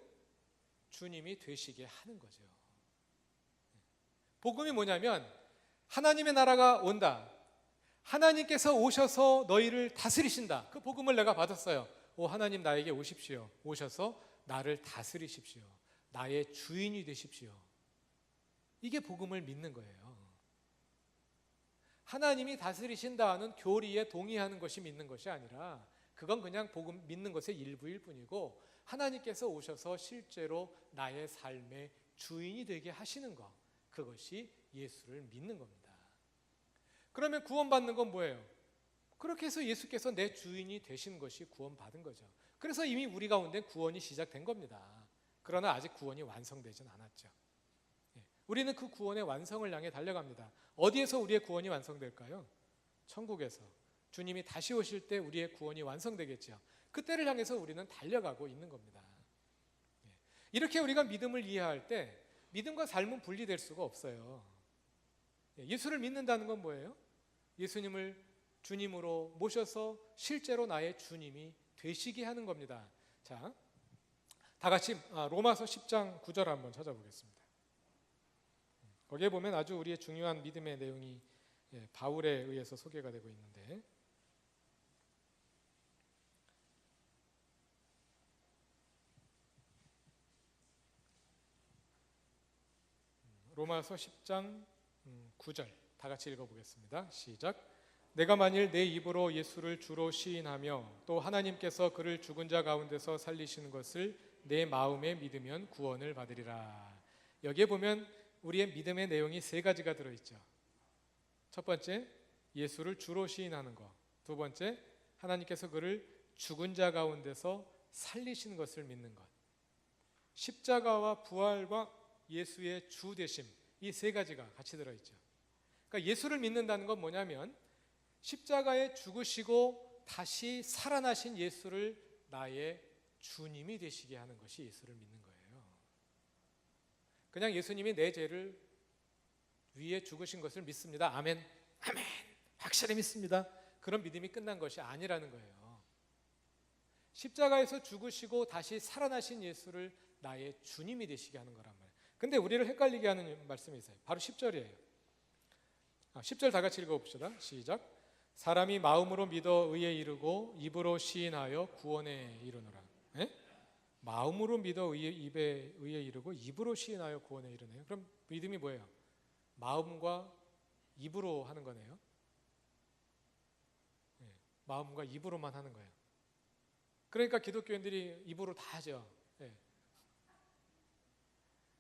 주님이 되시게 하는 거죠. 복음이 뭐냐면 하나님의 나라가 온다. 하나님께서 오셔서 너희를 다스리신다. 그 복음을 내가 받았어요. 오 하나님 나에게 오십시오. 오셔서 나를 다스리십시오. 나의 주인이 되십시오. 이게 복음을 믿는 거예요. 하나님이 다스리신다는 교리에 동의하는 것이 믿는 것이 아니라 그건 그냥 복음 믿는 것의 일부일 뿐이고 하나님께서 오셔서 실제로 나의 삶의 주인이 되게 하시는 것, 그것이 예수를 믿는 겁니다. 그러면 구원받는 건 뭐예요? 그렇게 해서 예수께서 내 주인이 되신 것이 구원받은 거죠. 그래서 이미 우리 가운데 구원이 시작된 겁니다. 그러나 아직 구원이 완성되진 않았죠. 우리는 그 구원의 완성을 향해 달려갑니다. 어디에서 우리의 구원이 완성될까요? 천국에서. 주님이 다시 오실 때 우리의 구원이 완성되겠죠. 그때를 향해서 우리는 달려가고 있는 겁니다. 이렇게 우리가 믿음을 이해할 때 믿음과 삶은 분리될 수가 없어요. 예수를 믿는다는 건 뭐예요? 예수님을 주님으로 모셔서 실제로 나의 주님이 되시게 하는 겁니다. 자, 다 같이 로마서 10장 9절 한번 찾아보겠습니다. 거기에 보면 아주 우리의 중요한 믿음의 내용이 바울에 의해서 소개가 되고 있는데 로마서 10장 9절 다 같이 읽어보겠습니다. 시작. 내가 만일 내 입으로 예수를 주로 시인하며 또 하나님께서 그를 죽은 자 가운데서 살리시는 것을 내 마음에 믿으면 구원을 받으리라. 여기에 보면 우리의 믿음의 내용이 세 가지가 들어있죠. 첫 번째, 예수를 주로 시인하는 것. 두 번째, 하나님께서 그를 죽은 자 가운데서 살리신 것을 믿는 것. 십자가와 부활과 예수의 주 되심, 이 세 가지가 같이 들어있죠. 그러니까 예수를 믿는다는 건 뭐냐면 십자가에 죽으시고 다시 살아나신 예수를 나의 주님이 되시게 하는 것이 예수를 믿는 거예요. 그냥 예수님이 내 죄를 위해 죽으신 것을 믿습니다. 아멘, 아멘, 확실히 믿습니다. 그런 믿음이 끝난 것이 아니라는 거예요. 십자가에서 죽으시고 다시 살아나신 예수를 나의 주님이 되시게 하는 거란 말이에요. 근데 우리를 헷갈리게 하는 말씀이 있어요. 바로 10절이에요. 10절 다 같이 읽어봅시다. 시작. 사람이 마음으로 믿어 의에 이르고 입으로 시인하여 구원에 이르노라. 마음으로 믿어 입에 의에 이르고 입으로 시인하여 구원에 이르네요. 그럼 믿음이 뭐예요? 마음과 입으로 하는 거네요. 마음과 입으로만 하는 거예요. 그러니까 기독교인들이 입으로 다 하죠.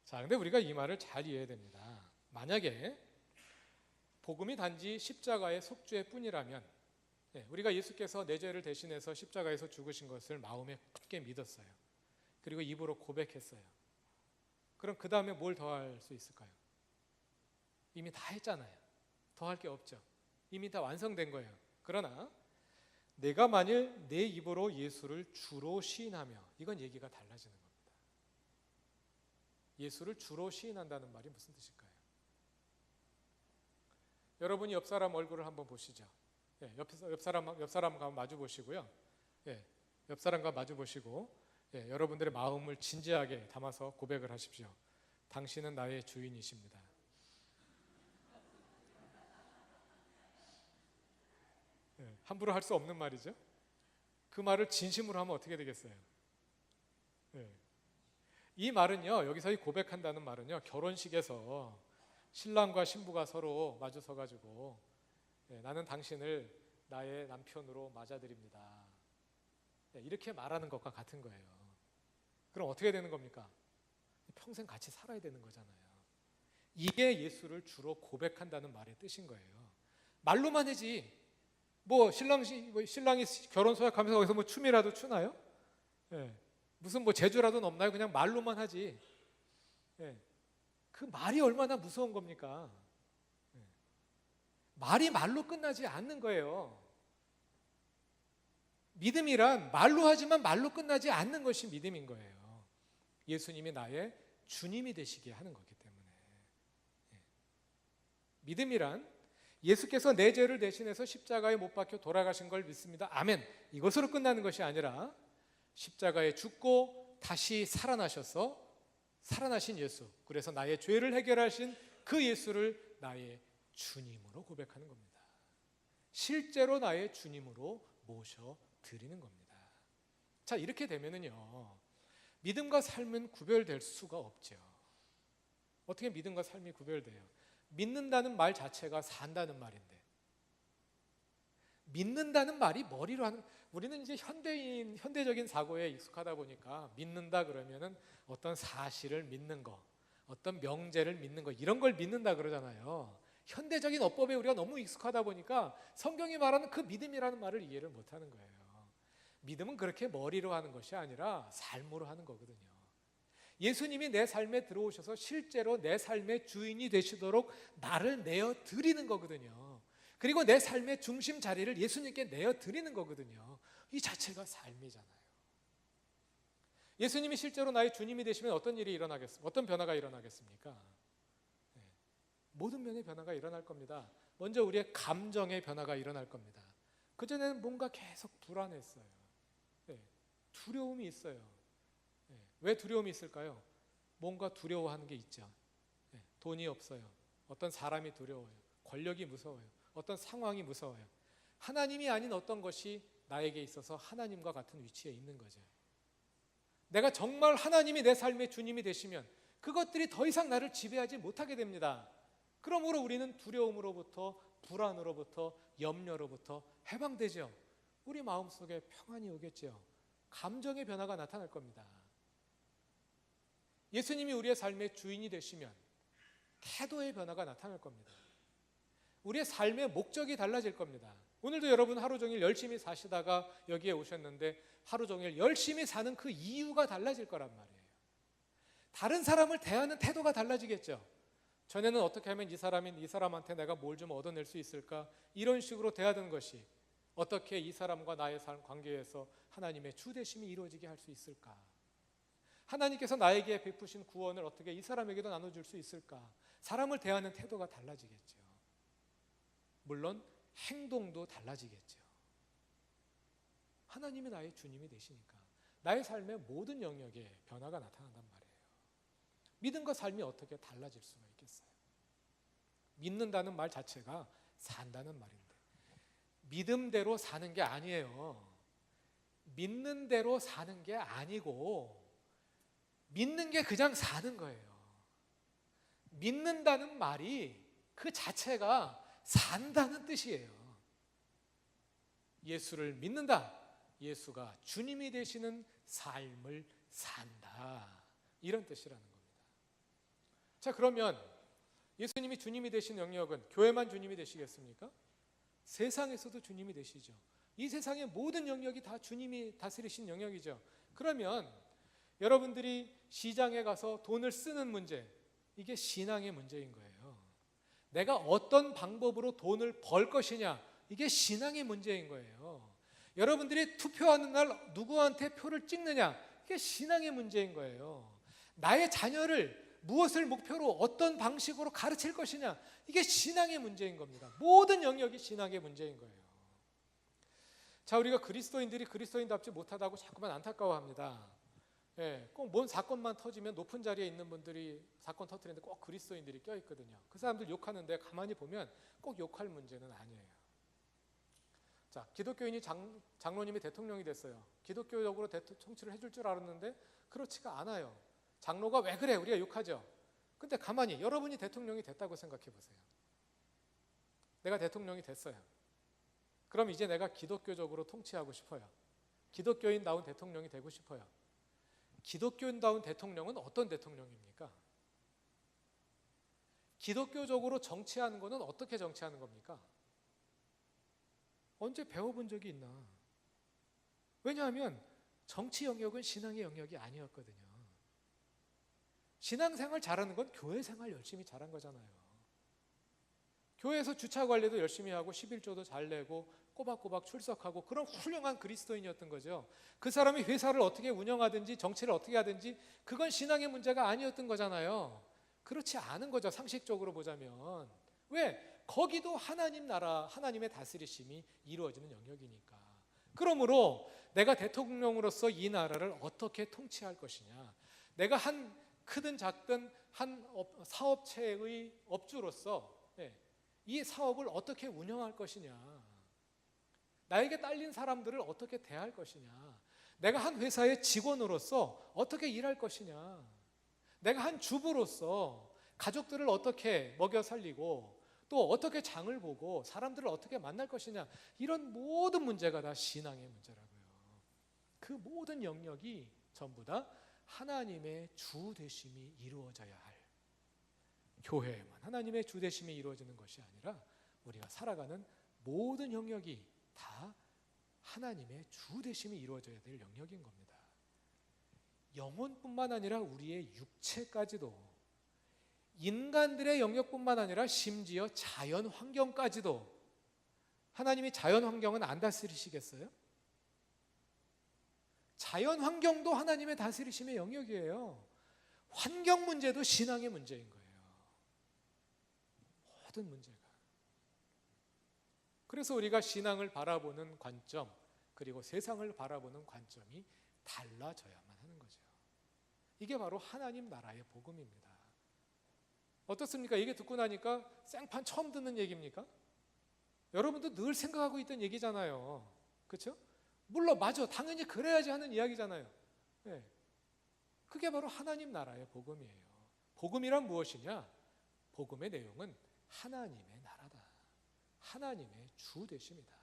자, 근데 우리가 이 말을 잘 이해해야 됩니다. 만약에 복음이 단지 십자가의 속죄 뿐이라면 우리가 예수께서 내 죄를 대신해서 십자가에서 죽으신 것을 마음에 굳게 믿었어요. 그리고 입으로 고백했어요. 그럼 그 다음에 뭘 더 할 수 있을까요? 이미 다 했잖아요. 더 할 게 없죠. 이미 다 완성된 거예요. 그러나 내가 만일 내 입으로 예수를 주로 시인하며, 이건 얘기가 달라지는 겁니다. 예수를 주로 시인한다는 말이 무슨 뜻일까요? 여러분이 옆 사람 얼굴을 한번 보시죠. 옆 사람과 마주 보시고요. 옆 사람과 마주 보시고 여러분들의 마음을 진지하게 담아서 고백을 하십시오. 당신은 나의 주인이십니다. 함부로 할 수 없는 말이죠. 그 말을 진심으로 하면 어떻게 되겠어요? 이 말은요, 여기서 이 고백한다는 말은요, 결혼식에서 신랑과 신부가 서로 마주 서가지고 나는 당신을 나의 남편으로 맞아들입니다. 이렇게 말하는 것과 같은 거예요. 그럼 어떻게 되는 겁니까? 평생 같이 살아야 되는 거잖아요. 이게 예수를 주로 고백한다는 말의 뜻인 거예요. 말로만 하지. 신랑이 결혼 서약하면서 거기서 춤이라도 추나요? 무슨 뭐 재주라도 없나요? 그냥 말로만 하지. 예. 그 말이 얼마나 무서운 겁니까? 예. 말이 말로 끝나지 않는 거예요. 믿음이란 말로 하지만 말로 끝나지 않는 것이 믿음인 거예요. 예수님이 나의 주님이 되시게 하는 거기 때문에. 예. 믿음이란 예수께서 내 죄를 대신해서 십자가에 못 박혀 돌아가신 걸 믿습니다. 아멘. 이것으로 끝나는 것이 아니라 십자가에 죽고 다시 살아나셔서 살아나신 예수, 그래서 나의 죄를 해결하신 그 예수를 나의 주님으로 고백하는 겁니다. 실제로 나의 주님으로 모셔드리는 겁니다. 자, 이렇게 되면은요, 믿음과 삶은 구별될 수가 없죠. 어떻게 믿음과 삶이 구별돼요? 믿는다는 말 자체가 산다는 말인데, 믿는다는 말이 머리로 하는, 우리는 이제 현대적인 사고에 익숙하다 보니까 믿는다 그러면은 어떤 사실을 믿는 거, 어떤 명제를 믿는 거, 이런 걸 믿는다 그러잖아요. 현대적인 어법에 우리가 너무 익숙하다 보니까 성경이 말하는 그 믿음이라는 말을 이해를 못하는 거예요. 믿음은 그렇게 머리로 하는 것이 아니라 삶으로 하는 거거든요. 예수님이 내 삶에 들어오셔서 실제로 내 삶의 주인이 되시도록 나를 내어 드리는 거거든요. 그리고 내 삶의 중심 자리를 예수님께 내어 드리는 거거든요. 이 자체가 삶이잖아요. 예수님이 실제로 나의 주님이 되시면 어떤 일이 일어나겠습니까? 어떤 변화가 일어나겠습니까? 네. 모든 면의 변화가 일어날 겁니다. 먼저 우리의 감정의 변화가 일어날 겁니다. 그전에는 뭔가 계속 불안했어요. 네. 두려움이 있어요. 네. 왜 두려움이 있을까요? 뭔가 두려워하는 게 있죠. 네. 돈이 없어요. 어떤 사람이 두려워요. 권력이 무서워요. 어떤 상황이 무서워요. 하나님이 아닌 어떤 것이 나에게 있어서 하나님과 같은 위치에 있는 거죠. 내가 정말 하나님이 내 삶의 주님이 되시면 그것들이 더 이상 나를 지배하지 못하게 됩니다. 그러므로 우리는 두려움으로부터, 불안으로부터, 염려로부터 해방되죠. 우리 마음속에 평안이 오겠죠. 감정의 변화가 나타날 겁니다. 예수님이 우리의 삶의 주인이 되시면 태도의 변화가 나타날 겁니다. 우리의 삶의 목적이 달라질 겁니다. 오늘도 여러분 하루 종일 열심히 사시다가 여기에 오셨는데 하루 종일 열심히 사는 그 이유가 달라질 거란 말이에요. 다른 사람을 대하는 태도가 달라지겠죠. 전에는 어떻게 하면 이 사람한테 내가 뭘 좀 얻어낼 수 있을까, 이런 식으로 대하던 것이 어떻게 이 사람과 나의 삶 관계에서 하나님의 주대심이 이루어지게 할 수 있을까, 하나님께서 나에게 베푸신 구원을 어떻게 이 사람에게도 나눠줄 수 있을까, 사람을 대하는 태도가 달라지겠죠. 물론 행동도 달라지겠죠. 하나님이 나의 주님이 되시니까 나의 삶의 모든 영역에 변화가 나타난단 말이에요. 믿음과 삶이 어떻게 달라질 수가 있겠어요? 믿는다는 말 자체가 산다는 말인데, 믿음대로 사는 게 아니에요. 믿는 대로 사는 게 아니고 믿는 게 그냥 사는 거예요. 믿는다는 말이 그 자체가 산다는 뜻이에요. 예수를 믿는다. 예수가 주님이 되시는 삶을 산다. 이런 뜻이라는 겁니다. 자, 그러면 예수님이 주님이 되신 영역은 교회만 주님이 되시겠습니까? 세상에서도 주님이 되시죠. 이 세상의 모든 영역이 다 주님이 다스리신 영역이죠. 그러면 여러분들이 시장에 가서 돈을 쓰는 문제, 이게 신앙의 문제인 거예요. 내가 어떤 방법으로 돈을 벌 것이냐, 이게 신앙의 문제인 거예요. 여러분들이 투표하는 날 누구한테 표를 찍느냐, 이게 신앙의 문제인 거예요. 나의 자녀를 무엇을 목표로 어떤 방식으로 가르칠 것이냐, 이게 신앙의 문제인 겁니다. 모든 영역이 신앙의 문제인 거예요. 자, 우리가 그리스도인들이 그리스도인답지 못하다고 자꾸만 안타까워합니다. 예, 꼭 뭔 사건만 터지면 높은 자리에 있는 분들이 사건 터뜨리는데 꼭 그리스도인들이 껴있거든요. 그 사람들 욕하는데 가만히 보면 꼭 욕할 문제는 아니에요. 자, 기독교인이 장로님이 대통령이 됐어요. 기독교적으로 통치를 해줄 줄 알았는데 그렇지가 않아요. 장로가 왜 그래? 우리가 욕하죠. 근데 가만히 여러분이 대통령이 됐다고 생각해 보세요. 내가 대통령이 됐어요. 그럼 이제 내가 기독교적으로 통치하고 싶어요. 기독교인다운 대통령이 되고 싶어요. 기독교인다운 대통령은 어떤 대통령입니까? 기독교적으로 정치하는 것은 어떻게 정치하는 겁니까? 언제 배워본 적이 있나? 왜냐하면 정치 영역은 신앙의 영역이 아니었거든요. 신앙생활 잘하는 건 교회 생활 열심히 잘한 거잖아요. 교회에서 주차 관리도 열심히 하고 11조도 잘 내고 꼬박꼬박 출석하고 그런 훌륭한 그리스도인이었던 거죠. 그 사람이 회사를 어떻게 운영하든지 정치를 어떻게 하든지 그건 신앙의 문제가 아니었던 거잖아요. 그렇지 않은 거죠. 상식적으로 보자면. 왜? 거기도 하나님 나라, 하나님의 다스리심이 이루어지는 영역이니까. 그러므로 내가 대통령으로서 이 나라를 어떻게 통치할 것이냐, 내가 한 크든 작든 한 사업체의 업주로서 이 사업을 어떻게 운영할 것이냐, 나에게 딸린 사람들을 어떻게 대할 것이냐, 내가 한 회사의 직원으로서 어떻게 일할 것이냐, 내가 한 주부로서 가족들을 어떻게 먹여 살리고 또 어떻게 장을 보고 사람들을 어떻게 만날 것이냐, 이런 모든 문제가 다 신앙의 문제라고요. 그 모든 영역이 전부 다 하나님의 주 되심이 이루어져야 할, 교회에만 하나님의 주 되심이 이루어지는 것이 아니라 우리가 살아가는 모든 영역이 다 하나님의 주 되심이 이루어져야 될 영역인 겁니다. 영혼뿐만 아니라 우리의 육체까지도, 인간들의 영역뿐만 아니라 심지어 자연 환경까지도. 하나님이 자연 환경은 안 다스리시겠어요? 자연 환경도 하나님의 다스리심의 영역이에요. 환경 문제도 신앙의 문제인 거예요. 모든 문제가. 그래서 우리가 신앙을 바라보는 관점, 그리고 세상을 바라보는 관점이 달라져야만 하는 거죠. 이게 바로 하나님 나라의 복음입니다. 어떻습니까? 이게 듣고 나니까 생판 처음 듣는 얘기입니까? 여러분도 늘 생각하고 있던 얘기잖아요. 그렇죠? 물론 맞아, 당연히 그래야지 하는 이야기잖아요. 네. 그게 바로 하나님 나라의 복음이에요. 복음이란 무엇이냐? 복음의 내용은 하나님의 나라다. 하나님의 주 되심이다.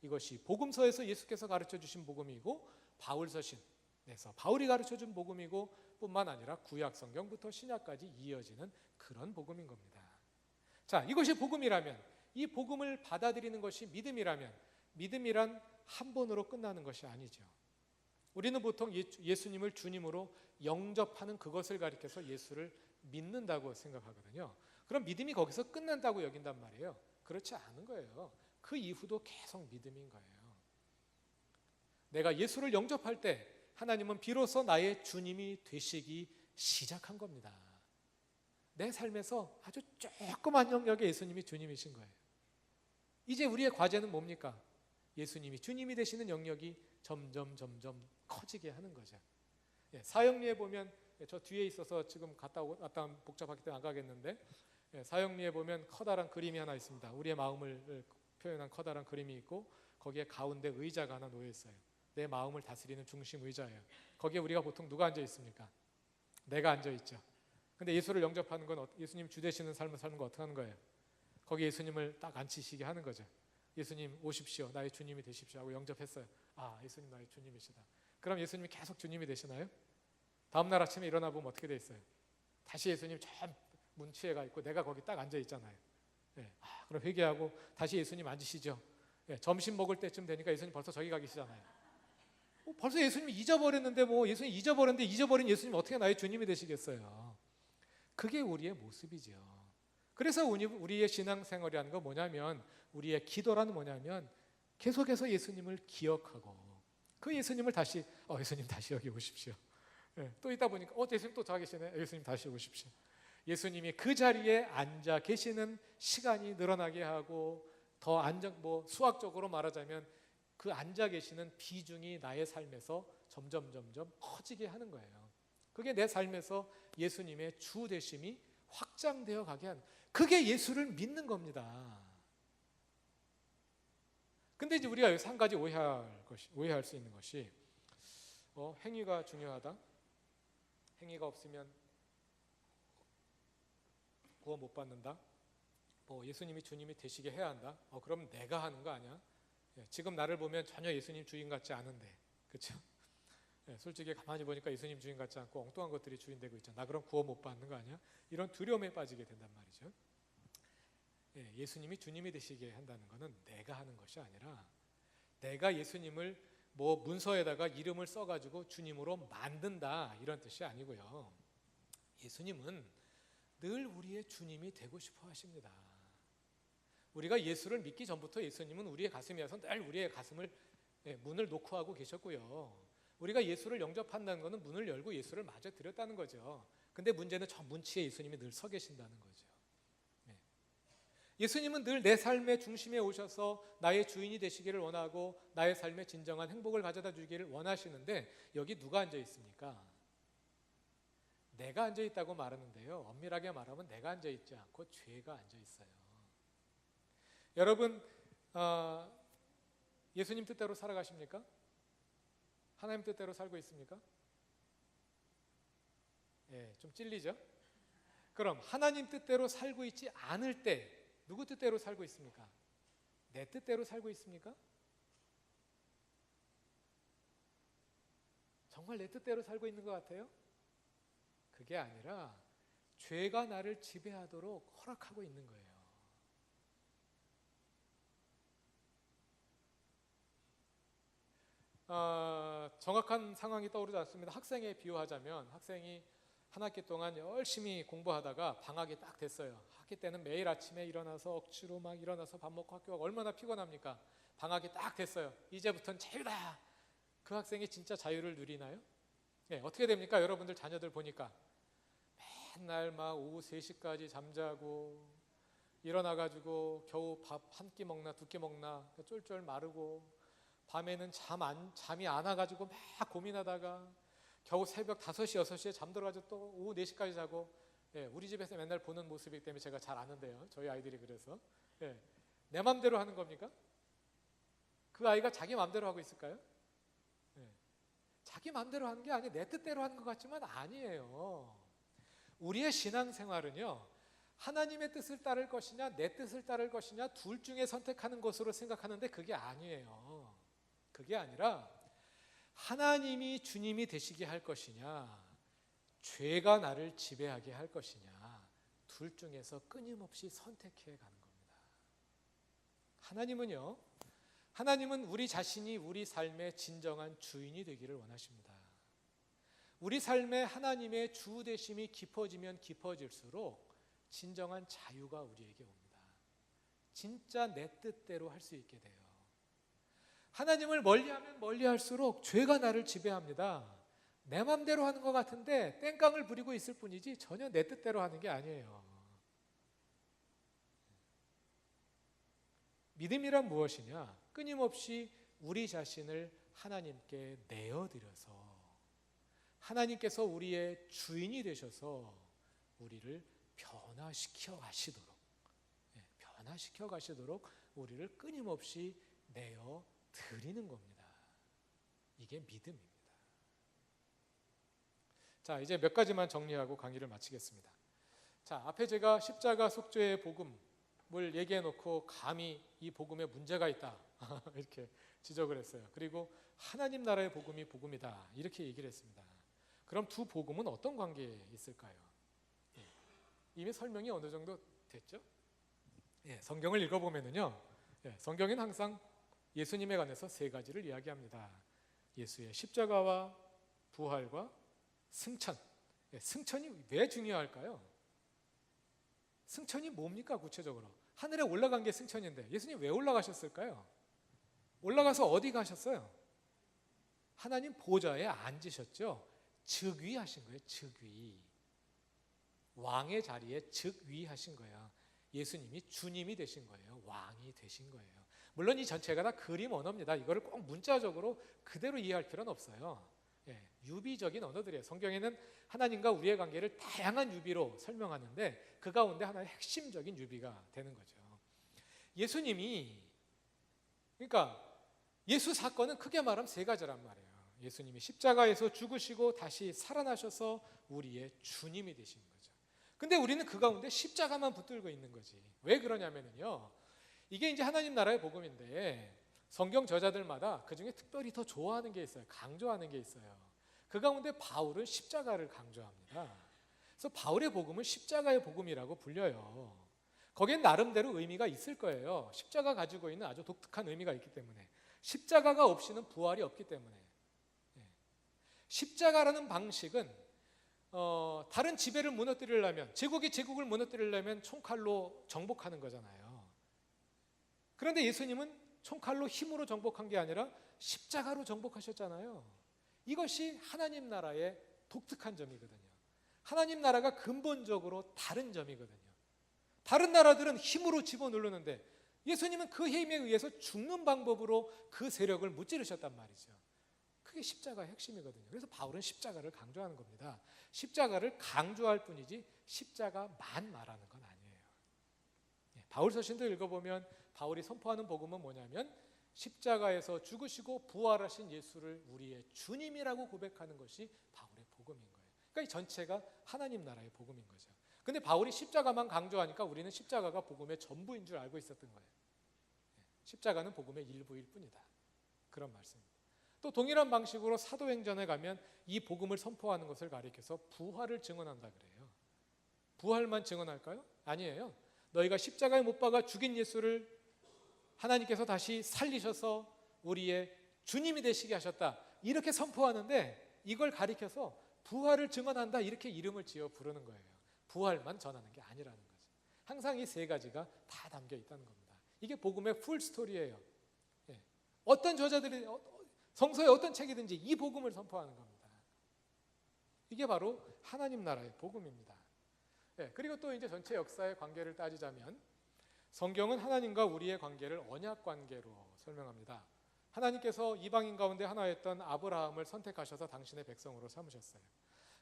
이것이 복음서에서 예수께서 가르쳐 주신 복음이고, 바울서신에서 바울이 가르쳐 준 복음이고, 뿐만 아니라 구약 성경부터 신약까지 이어지는 그런 복음인 겁니다. 자, 이것이 복음이라면, 이 복음을 받아들이는 것이 믿음이라면, 믿음이란 한 번으로 끝나는 것이 아니죠. 우리는 보통 예수님을 주님으로 영접하는 그것을 가리켜서 예수를 믿는다고 생각하거든요. 그럼 믿음이 거기서 끝난다고 여긴단 말이에요. 그렇지 않은 거예요. 그 이후도 계속 믿음인 거예요. 내가 예수를 영접할 때 하나님은 비로소 나의 주님이 되시기 시작한 겁니다. 내 삶에서 아주 조그만 영역의 예수님이 주님이신 거예요. 이제 우리의 과제는 뭡니까? 예수님이 주님이 되시는 영역이 점점 커지게 하는 거죠. 사형리에 보면, 저 뒤에 있어서 지금 갔다 복잡하기 때문에 안 가겠는데, 사형리에 보면 커다란 그림이 하나 있습니다. 우리의 마음을 표현한 커다란 그림이 있고, 거기에 가운데 의자가 하나 놓여 있어요. 내 마음을 다스리는 중심 의자예요. 거기에 우리가 보통 누가 앉아 있습니까? 내가 앉아 있죠. 근데 예수를 영접하는 건, 예수님 주 되시는 삶을 사는 거 어떻게 하는 거예요? 거기 예수님을 딱 앉히시게 하는 거죠. 예수님 오십시오, 나의 주님이 되십시오 하고 영접했어요. 아, 예수님 나의 주님이시다. 그럼 예수님이 계속 주님이 되시나요? 다음날 아침에 일어나 보면 어떻게 돼 있어요? 다시 예수님 저 문치에 가 있고 내가 거기 딱 앉아 있잖아요. 그럼 회개하고 다시 예수님 앉으시죠. 점심 먹을 때쯤 되니까 예수님 벌써 저기 가 계시잖아요. 벌써 예수님 잊어버렸는데, 예수님 잊어버렸는데, 잊어버린 예수님 어떻게 나의 주님이 되시겠어요? 그게 우리의 모습이죠. 그래서 우리의 신앙생활이라는 건 뭐냐면, 우리의 기도라는 뭐냐면, 계속해서 예수님을 기억하고 그 예수님을 다시, 예수님 다시 여기 오십시오. 또 있다 보니까 예수님 또 저 계시네. 예수님 다시 오십시오. 예수님이 그 자리에 앉아 계시는 시간이 늘어나게 하고, 더 수학적으로 말하자면 그 앉아 계시는 비중이 나의 삶에서 점점 커지게 하는 거예요. 그게 내 삶에서 예수님의 주 되심이 확장되어 가게 하는, 그게 예수를 믿는 겁니다. 근데 이제 우리가 여기서 한 가지 오해할 수 있는 것이, 행위가 중요하다. 행위가 없으면 구원 못 받는다. 예수님이 주님이 되시게 해야 한다. 그럼 내가 하는 거 아니야? 지금 나를 보면 전혀 예수님 주인 같지 않은데, 그렇죠? 솔직히 가만히 보니까 예수님 주인 같지 않고 엉뚱한 것들이 주인 되고 있잖아. 나 그럼 구원 못 받는 거 아니야? 이런 두려움에 빠지게 된단 말이죠. 예수님이 주님이 되시게 한다는 것은 내가 하는 것이 아니라, 내가 예수님을 뭐 문서에다가 이름을 써가지고 주님으로 만든다 이런 뜻이 아니고요. 예수님은 늘 우리의 주님이 되고 싶어 하십니다. 우리가 예수를 믿기 전부터 예수님은 우리의 가슴이어서 늘 우리의 가슴을 문을 놓고 하고 계셨고요. 우리가 예수를 영접한다는 것은 문을 열고 예수를 맞아 드렸다는 거죠. 근데 문제는 저 문치에 예수님이 늘 서 계신다는 거죠. 예수님은 늘 내 삶의 중심에 오셔서 나의 주인이 되시기를 원하고 나의 삶에 진정한 행복을 가져다 주기를 원하시는데 여기 누가 앉아 있습니까? 내가 앉아 있다고 말하는데요. 엄밀하게 말하면 내가 앉아 있지 않고 죄가 앉아 있어요. 여러분 예수님 뜻대로 살아가십니까? 하나님 뜻대로 살고 있습니까? 좀 찔리죠? 그럼 하나님 뜻대로 살고 있지 않을 때 누구 뜻대로 살고 있습니까? 내 뜻대로 살고 있습니까? 정말 내 뜻대로 살고 있는 것 같아요? 그게 아니라 죄가 나를 지배하도록 허락하고 있는 거예요. 정확한 상황이 떠오르지 않습니다. 학생에 비유하자면 학생이 한 학기 동안 열심히 공부하다가 방학이 딱 됐어요. 학기 때는 매일 아침에 일어나서 억지로 막 일어나서 밥 먹고 학교 가고 얼마나 피곤합니까? 방학이 딱 됐어요. 이제부터는 자유다. 그 학생이 진짜 자유를 누리나요? 어떻게 됩니까? 여러분들 자녀들 보니까 맨날 막 오후 3시까지 잠자고 일어나가지고 겨우 밥 한 끼 먹나 두 끼 먹나 쫄쫄 마르고 밤에는 잠이 안 와가지고 막 고민하다가 겨우 새벽 5시, 6시에 잠들어가지고 또 오후 4시까지 자고 우리 집에서 맨날 보는 모습이기 때문에 제가 잘 아는데요. 저희 아이들이 그래서 내 맘대로 하는 겁니까? 그 아이가 자기 맘대로 하고 있을까요? 자기 맘대로 하는 게 아니에요. 내 뜻대로 하는 것 같지만 아니에요. 우리의 신앙생활은요. 하나님의 뜻을 따를 것이냐 내 뜻을 따를 것이냐 둘 중에 선택하는 것으로 생각하는데 그게 아니에요. 그게 아니라 하나님이 주님이 되시게 할 것이냐 죄가 나를 지배하게 할 것이냐 둘 중에서 끊임없이 선택해 가는 겁니다. 하나님은 우리 자신이 우리 삶의 진정한 주인이 되기를 원하십니다. 우리 삶에 하나님의 주 되심이 깊어지면 깊어질수록 진정한 자유가 우리에게 옵니다. 진짜 내 뜻대로 할 수 있게 돼요. 하나님을 멀리하면 멀리할수록 죄가 나를 지배합니다. 내 맘대로 하는 것 같은데 땡깡을 부리고 있을 뿐이지 전혀 내 뜻대로 하는 게 아니에요. 믿음이란 무엇이냐? 끊임없이 우리 자신을 하나님께 내어드려서 하나님께서 우리의 주인이 되셔서 우리를 변화시켜 가시도록 우리를 끊임없이 내어 드리는 겁니다. 이게 믿음입니다. 자, 이제 몇 가지만 정리하고 강의를 마치겠습니다. 자, 앞에 제가 십자가 속죄의 복음을 얘기해 놓고 감히 이 복음에 문제가 있다 이렇게 지적을 했어요. 그리고 하나님 나라의 복음이 복음이다 이렇게 얘기를 했습니다. 그럼 두 복음은 어떤 관계에 있을까요? 이미 설명이 어느 정도 됐죠? 성경을 읽어보면은요, 성경은 항상 예수님에 관해서 세 가지를 이야기합니다. 예수의 십자가와 부활과 승천. 승천이 왜 중요할까요? 승천이 뭡니까 구체적으로? 하늘에 올라간 게 승천인데 예수님 왜 올라가셨을까요? 올라가서 어디 가셨어요? 하나님 보좌에 앉으셨죠. 즉위하신 거예요. 즉위. 왕의 자리에 즉위하신 거예요. 예수님이 주님이 되신 거예요. 왕이 되신 거예요. 물론 이 전체가 다 그림 언어입니다. 이거를 꼭 문자적으로 그대로 이해할 필요는 없어요. 유비적인 언어들이에요. 성경에는 하나님과 우리의 관계를 다양한 유비로 설명하는데 그 가운데 하나의 핵심적인 유비가 되는 거죠. 예수님이 그러니까 예수 사건은 크게 말하면 세 가지란 말이에요. 예수님이 십자가에서 죽으시고 다시 살아나셔서 우리의 주님이 되신 거죠. 근데 우리는 그 가운데 십자가만 붙들고 있는 거지. 왜 그러냐면요. 이게 이제 하나님 나라의 복음인데 성경 저자들마다 그중에 특별히 더 좋아하는 게 있어요. 강조하는 게 있어요. 그 가운데 바울은 십자가를 강조합니다. 그래서 바울의 복음은 십자가의 복음이라고 불려요. 거기엔 나름대로 의미가 있을 거예요. 십자가 가지고 있는 아주 독특한 의미가 있기 때문에. 십자가가 없이는 부활이 없기 때문에. 십자가라는 방식은 다른 지배를 무너뜨리려면, 제국이 제국을 무너뜨리려면 총칼로 정복하는 거잖아요. 그런데 예수님은 총칼로 힘으로 정복한 게 아니라 십자가로 정복하셨잖아요. 이것이 하나님 나라의 독특한 점이거든요. 하나님 나라가 근본적으로 다른 점이거든요. 다른 나라들은 힘으로 집어누르는데 예수님은 그 힘에 의해서 죽는 방법으로 그 세력을 무찌르셨단 말이죠. 그게 십자가의 핵심이거든요. 그래서 바울은 십자가를 강조하는 겁니다. 십자가를 강조할 뿐이지 십자가만 말하는 건 아니에요. 바울 서신도 읽어보면 바울이 선포하는 복음은 뭐냐면 십자가에서 죽으시고 부활하신 예수를 우리의 주님이라고 고백하는 것이 바울의 복음인 거예요. 그러니까 이 전체가 하나님 나라의 복음인 거죠. 근데 바울이 십자가만 강조하니까 우리는 십자가가 복음의 전부인 줄 알고 있었던 거예요. 십자가는 복음의 일부일 뿐이다. 그런 말씀입니다. 또 동일한 방식으로 사도행전에 가면 이 복음을 선포하는 것을 가리켜서 부활을 증언한다 그래요. 부활만 증언할까요? 아니에요. 너희가 십자가에 못 박아 죽인 예수를 하나님께서 다시 살리셔서 우리의 주님이 되시게 하셨다. 이렇게 선포하는데 이걸 가리켜서 부활을 증언한다 이렇게 이름을 지어 부르는 거예요. 부활만 전하는 게 아니라는 거죠. 항상 이 세 가지가 다 담겨 있다는 겁니다. 이게 복음의 풀 스토리예요. 어떤 저자들이 성서의 어떤 책이든지 이 복음을 선포하는 겁니다. 이게 바로 하나님 나라의 복음입니다. 그리고 또 이제 전체 역사의 관계를 따지자면 성경은 하나님과 우리의 관계를 언약 관계로 설명합니다. 하나님께서 이방인 가운데 하나였던 아브라함을 선택하셔서 당신의 백성으로 삼으셨어요.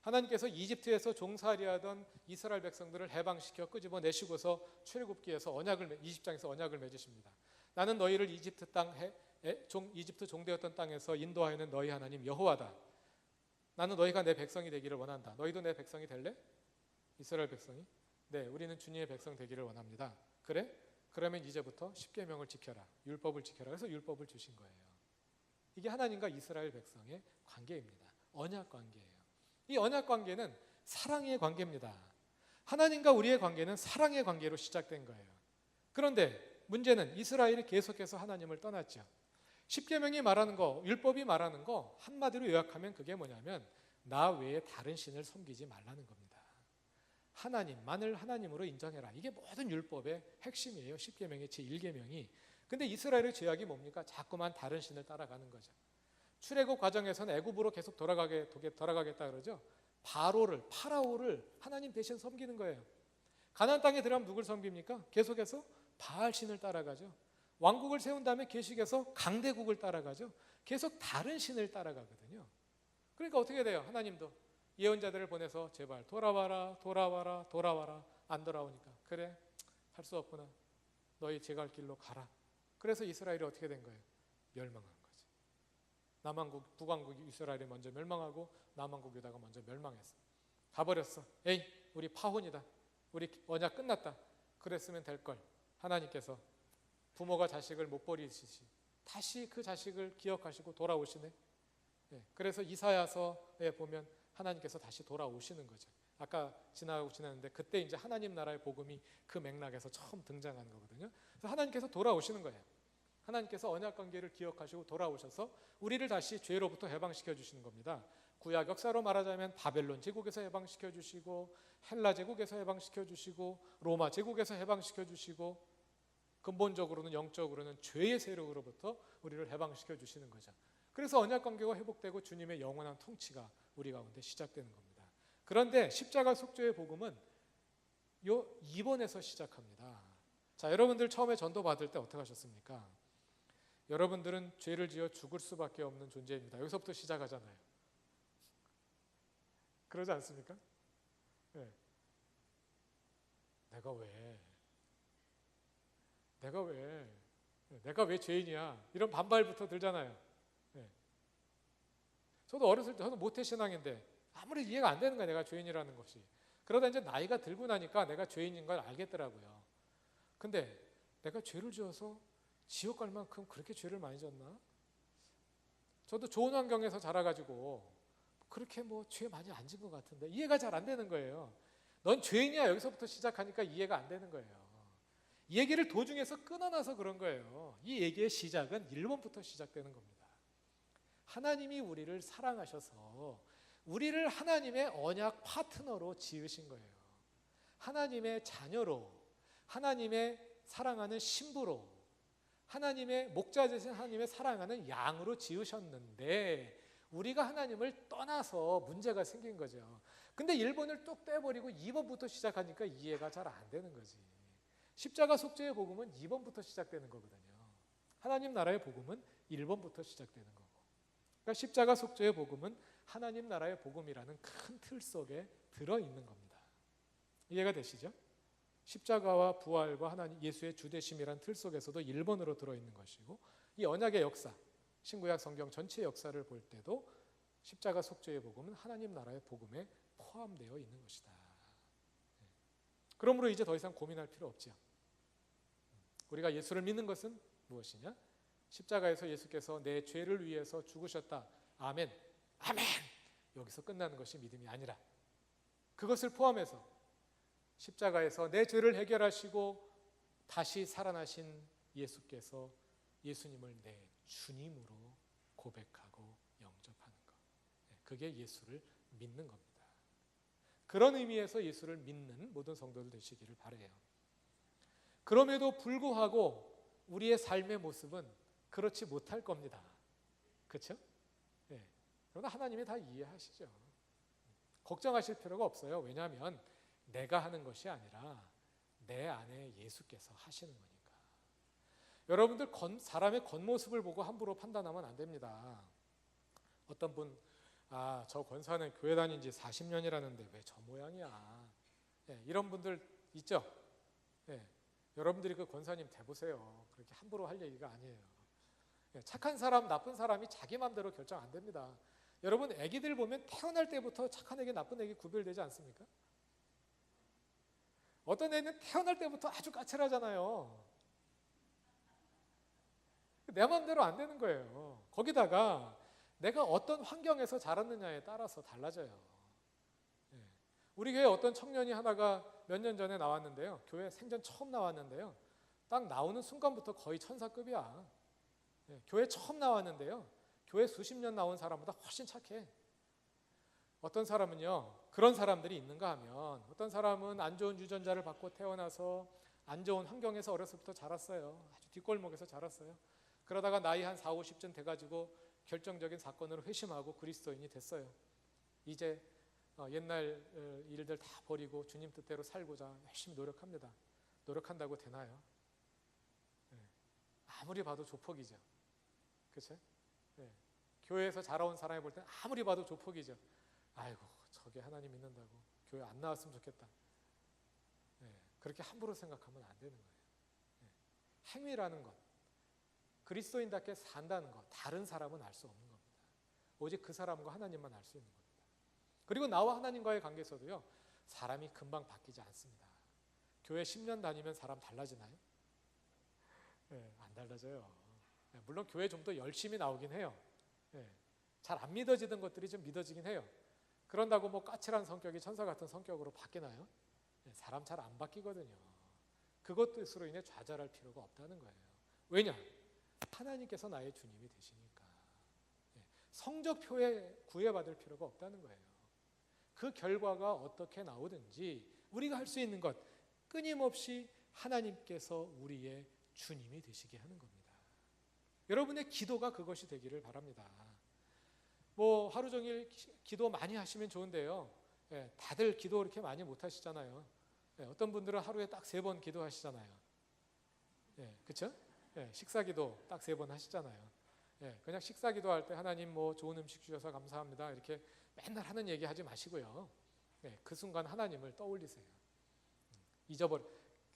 하나님께서 이집트에서 종살이하던 이스라엘 백성들을 해방시켜 끄집어내시고서 출애굽기에서 20장에서 언약을 맺으십니다. 나는 너희를 이집트 이집트 종되었던 땅에서 인도하여는 너희 하나님 여호와다. 나는 너희가 내 백성이 되기를 원한다. 너희도 내 백성이 될래? 이스라엘 백성이? 네, 우리는 주님의 백성 되기를 원합니다. 그래? 그러면 이제부터 십계명을 지켜라. 율법을 지켜라. 그래서 율법을 주신 거예요. 이게 하나님과 이스라엘 백성의 관계입니다. 언약 관계예요. 이 언약 관계는 사랑의 관계입니다. 하나님과 우리의 관계는 사랑의 관계로 시작된 거예요. 그런데 문제는 이스라엘이 계속해서 하나님을 떠났죠. 십계명이 말하는 거, 율법이 말하는 거 한마디로 요약하면 그게 뭐냐면 나 외에 다른 신을 섬기지 말라는 겁니다. 하나님만을 하나님으로 인정해라. 이게 모든 율법의 핵심이에요. 십계명의 제1계명이. 근데 이스라엘의 죄악이 뭡니까? 자꾸만 다른 신을 따라가는 거죠. 출애굽 과정에서는 애굽으로 계속 돌아가겠다 그러죠. 파라오를 하나님 대신 섬기는 거예요. 가나안 땅에 들어가면 누굴 섬깁니까? 계속해서 바알 신을 따라가죠. 왕국을 세운 다음에 계속해서 강대국을 따라가죠. 계속 다른 신을 따라가거든요. 그러니까 어떻게 돼요? 하나님도 예언자들을 보내서 제발 돌아와라. 안 돌아오니까 그래 할 수 없구나. 너희 제갈 길로 가라. 그래서 이스라엘이 어떻게 된 거예요? 멸망한 거죠. 남왕국, 북왕국이 이스라엘이 먼저 멸망하고 남왕국 유다가 먼저 멸망했어. 가버렸어. 에이 우리 파혼이다. 우리 언약 끝났다. 그랬으면 될 걸. 하나님께서 부모가 자식을 못 버리시지 다시 그 자식을 기억하시고 돌아오시네. 그래서 이사야서에 보면 하나님께서 다시 돌아오시는 거죠. 아까 지나갔는데 그때 이제 하나님 나라의 복음이 그 맥락에서 처음 등장하는 거거든요. 그래서 하나님께서 돌아오시는 거예요. 하나님께서 언약 관계를 기억하시고 돌아오셔서 우리를 다시 죄로부터 해방시켜 주시는 겁니다. 구약 역사로 말하자면 바벨론 제국에서 해방시켜 주시고 헬라 제국에서 해방시켜 주시고 로마 제국에서 해방시켜 주시고 근본적으로는 영적으로는 죄의 세력으로부터 우리를 해방시켜 주시는 거죠. 그래서 언약 관계가 회복되고 주님의 영원한 통치가 우리 가운데 시작되는 겁니다. 그런데 십자가 속죄의 복음은 요 2번에서 시작합니다. 자, 여러분들 처음에 전도 받을 때 어떻게 하셨습니까? 여러분들은 죄를 지어 죽을 수밖에 없는 존재입니다. 여기서부터 시작하잖아요. 그러지 않습니까? 네. 내가 왜 죄인이야? 이런 반발부터 들잖아요. 네. 저도 어렸을 때 저는 모태신앙인데 아무리 이해가 안 되는 거야. 내가 죄인이라는 것이. 그러다 이제 나이가 들고 나니까 내가 죄인인 걸 알겠더라고요. 근데 내가 죄를 지어서 지옥 갈 만큼 그렇게 죄를 많이 졌나? 저도 좋은 환경에서 자라가지고 그렇게 죄 많이 안 진 것 같은데 이해가 잘 안 되는 거예요. 넌 죄인이야. 여기서부터 시작하니까 이해가 안 되는 거예요. 이 얘기를 도중에서 끊어놔서 그런 거예요. 이 얘기의 시작은 1번부터 시작되는 겁니다. 하나님이 우리를 사랑하셔서 우리를 하나님의 언약 파트너로 지으신 거예요. 하나님의 자녀로, 하나님의 사랑하는 신부로, 하나님의 목자 되신 하나님의 사랑하는 양으로 지으셨는데 우리가 하나님을 떠나서 문제가 생긴 거죠. 근데 1번을 뚝 떼버리고 2번부터 시작하니까 이해가 잘 안 되는 거지. 십자가 속죄의 복음은 2번부터 시작되는 거거든요. 하나님 나라의 복음은 1번부터 시작되는 거고. 그러니까 십자가 속죄의 복음은 하나님 나라의 복음이라는 큰 틀 속에 들어있는 겁니다. 이해가 되시죠? 십자가와 부활과 하나님 예수의 주되심이란 틀 속에서도 1번으로 들어있는 것이고, 이 언약의 역사, 신구약 성경 전체 역사를 볼 때도 십자가 속죄의 복음은 하나님 나라의 복음에 포함되어 있는 것이다. 그러므로 이제 더 이상 고민할 필요 없죠. 우리가 예수를 믿는 것은 무엇이냐? 십자가에서 예수께서 내 죄를 위해서 죽으셨다. 아멘. 아멘. 여기서 끝나는 것이 믿음이 아니라 그것을 포함해서 십자가에서 내 죄를 해결하시고 다시 살아나신 예수께서 예수님을 내 주님으로 고백하고 영접하는 것. 그게 예수를 믿는 겁니다. 그런 의미에서 예수를 믿는 모든 성도들 되시기를 바라요. 그럼에도 불구하고 우리의 삶의 모습은 그렇지 못할 겁니다. 그렇죠? 네. 그러나 하나님이 다 이해하시죠. 걱정하실 필요가 없어요. 왜냐하면 내가 하는 것이 아니라 내 안에 예수께서 하시는 거니까. 여러분들 사람의 겉모습을 보고 함부로 판단하면 안 됩니다. 어떤 분, 저 권사는 교회 다닌 지 40년이라는데 왜 저 모양이야. 네, 이런 분들 있죠? 네, 여러분들이 그 권사님 대보세요. 그렇게 함부로 할 얘기가 아니에요. 네, 착한 사람, 나쁜 사람이 자기 마음대로 결정 안 됩니다. 여러분 애기들 보면 태어날 때부터 착한 애기, 나쁜 애기 구별되지 않습니까? 어떤 애는 태어날 때부터 아주 까칠하잖아요. 내 마음대로 안 되는 거예요. 거기다가 내가 어떤 환경에서 자랐느냐에 따라서 달라져요. 우리 교회 어떤 청년이 하나가 몇 년 전에 나왔는데요. 교회 생전 처음 나왔는데요. 딱 나오는 순간부터 거의 천사급이야. 교회 처음 나왔는데요. 교회 수십 년 나온 사람보다 훨씬 착해. 어떤 사람은요, 그런 사람들이 있는가 하면 어떤 사람은 안 좋은 유전자를 받고 태어나서 안 좋은 환경에서 어렸을 때부터 자랐어요. 아주 뒷골목에서 자랐어요. 그러다가 나이 한 4, 50쯤 돼가지고 결정적인 사건으로 회심하고 그리스도인이 됐어요. 이제 옛날 일들 다 버리고 주님 뜻대로 살고자 열심히 노력합니다. 노력한다고 되나요? 아무리 봐도 조폭이죠. 그렇죠? 교회에서 자라온 사람이 볼 때는 아무리 봐도 조폭이죠. 아이고 저게 하나님 믿는다고 교회 안 나왔으면 좋겠다. 그렇게 함부로 생각하면 안 되는 거예요. 행위라는 것, 그리스도인답게 산다는 것, 다른 사람은 알 수 없는 겁니다. 오직 그 사람과 하나님만 알 수 있는 겁니다. 그리고 나와 하나님과의 관계에서도요, 사람이 금방 바뀌지 않습니다. 교회 10년 다니면 사람 달라지나요? 안 달라져요. 물론 교회 좀 더 열심히 나오긴 해요. 잘 안 믿어지던 것들이 좀 믿어지긴 해요. 그런다고 뭐 까칠한 성격이 천사 같은 성격으로 바뀌나요? 사람 잘 안 바뀌거든요. 그것으로 인해 좌절할 필요가 없다는 거예요. 왜냐? 하나님께서 나의 주님이 되시니까. 성적표에 구애받을 필요가 없다는 거예요. 그 결과가 어떻게 나오든지 우리가 할 수 있는 것, 끊임없이 하나님께서 우리의 주님이 되시게 하는 겁니다. 여러분의 기도가 그것이 되기를 바랍니다. 뭐 하루 종일 기도 많이 하시면 좋은데요. 다들 기도 그렇게 많이 못 하시잖아요. 어떤 분들은 하루에 딱 3번 기도하시잖아요. 그렇죠? 식사 기도 딱 3번 하시잖아요. 그냥 식사 기도할 때 하나님 뭐 좋은 음식 주셔서 감사합니다 이렇게 맨날 하는 얘기 하지 마시고요. 그 순간 하나님을 떠올리세요.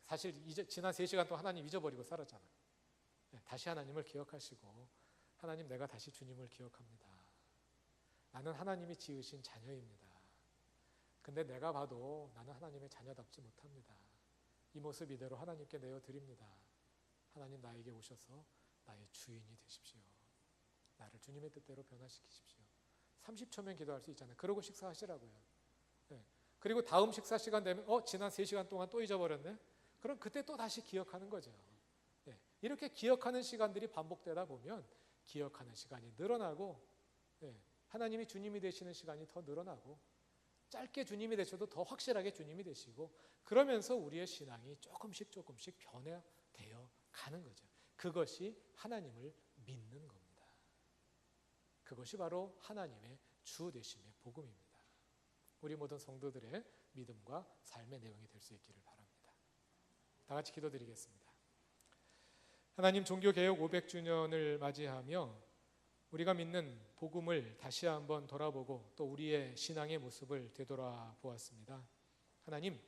사실 지난 3시간 동안 하나님 잊어버리고 살았잖아요. 다시 하나님을 기억하시고, 하나님 내가 다시 주님을 기억합니다. 나는 하나님이 지으신 자녀입니다. 근데 내가 봐도 나는 하나님의 자녀답지 못합니다. 이 모습 이대로 하나님께 내어드립니다. 하나님 나에게 오셔서 나의 주인이 되십시오. 나를 주님의 뜻대로 변화시키십시오. 30초면 기도할 수 있잖아요. 그러고 식사하시라고요. 그리고 다음 식사 시간 되면 지난 3시간 동안 또 잊어버렸네. 그럼 그때 또 다시 기억하는 거죠. 예, 이렇게 기억하는 시간들이 반복되다 보면 기억하는 시간이 늘어나고, 예, 하나님이 주님이 되시는 시간이 더 늘어나고, 짧게 주님이 되셔도 더 확실하게 주님이 되시고, 그러면서 우리의 신앙이 조금씩 변화되어 가는 거죠. 그것이 하나님을 믿는 겁니다. 그것이 바로 하나님의 주 되심의 복음입니다. 우리 모든 성도들의 믿음과 삶의 내용이 될 수 있기를 바랍니다. 다 같이 기도드리겠습니다. 하나님, 종교개혁 500주년을 맞이하며 우리가 믿는 복음을 다시 한번 돌아보고 또 우리의 신앙의 모습을 되돌아보았습니다. 하나님,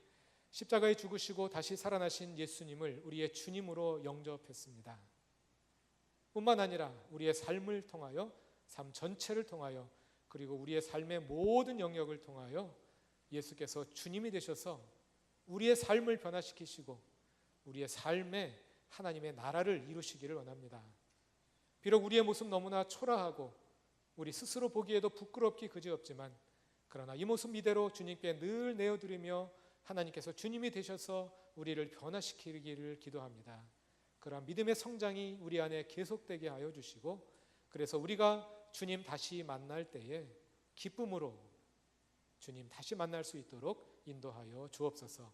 십자가에 죽으시고 다시 살아나신 예수님을 우리의 주님으로 영접했습니다. 뿐만 아니라 우리의 삶을 통하여, 삶 전체를 통하여, 그리고 우리의 삶의 모든 영역을 통하여 예수께서 주님이 되셔서 우리의 삶을 변화시키시고 우리의 삶에 하나님의 나라를 이루시기를 원합니다. 비록 우리의 모습 너무나 초라하고 우리 스스로 보기에도 부끄럽기 그지없지만, 그러나 이 모습 이대로 주님께 늘 내어드리며 하나님께서 주님이 되셔서 우리를 변화시키기를 기도합니다. 그러한 믿음의 성장이 우리 안에 계속되게 하여 주시고, 그래서 우리가 주님 다시 만날 때에 기쁨으로 주님 다시 만날 수 있도록 인도하여 주옵소서.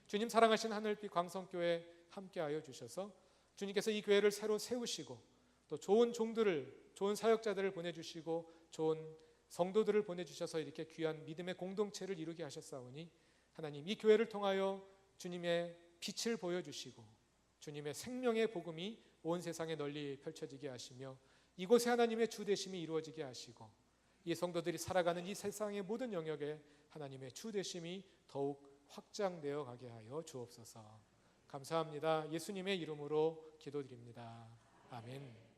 주님 사랑하신 하늘빛 광성교회 함께하여 주셔서 주님께서 이 교회를 새로 세우시고 또 좋은 종들을, 좋은 사역자들을 보내주시고 좋은 성도들을 보내주셔서 이렇게 귀한 믿음의 공동체를 이루게 하셨사오니, 하나님 이 교회를 통하여 주님의 빛을 보여주시고 주님의 생명의 복음이 온 세상에 널리 펼쳐지게 하시며 이곳에 하나님의 주 되심이 이루어지게 하시고 이 성도들이 살아가는 이 세상의 모든 영역에 하나님의 주 되심이 더욱 확장되어 가게 하여 주옵소서. 감사합니다. 예수님의 이름으로 기도드립니다. 아멘.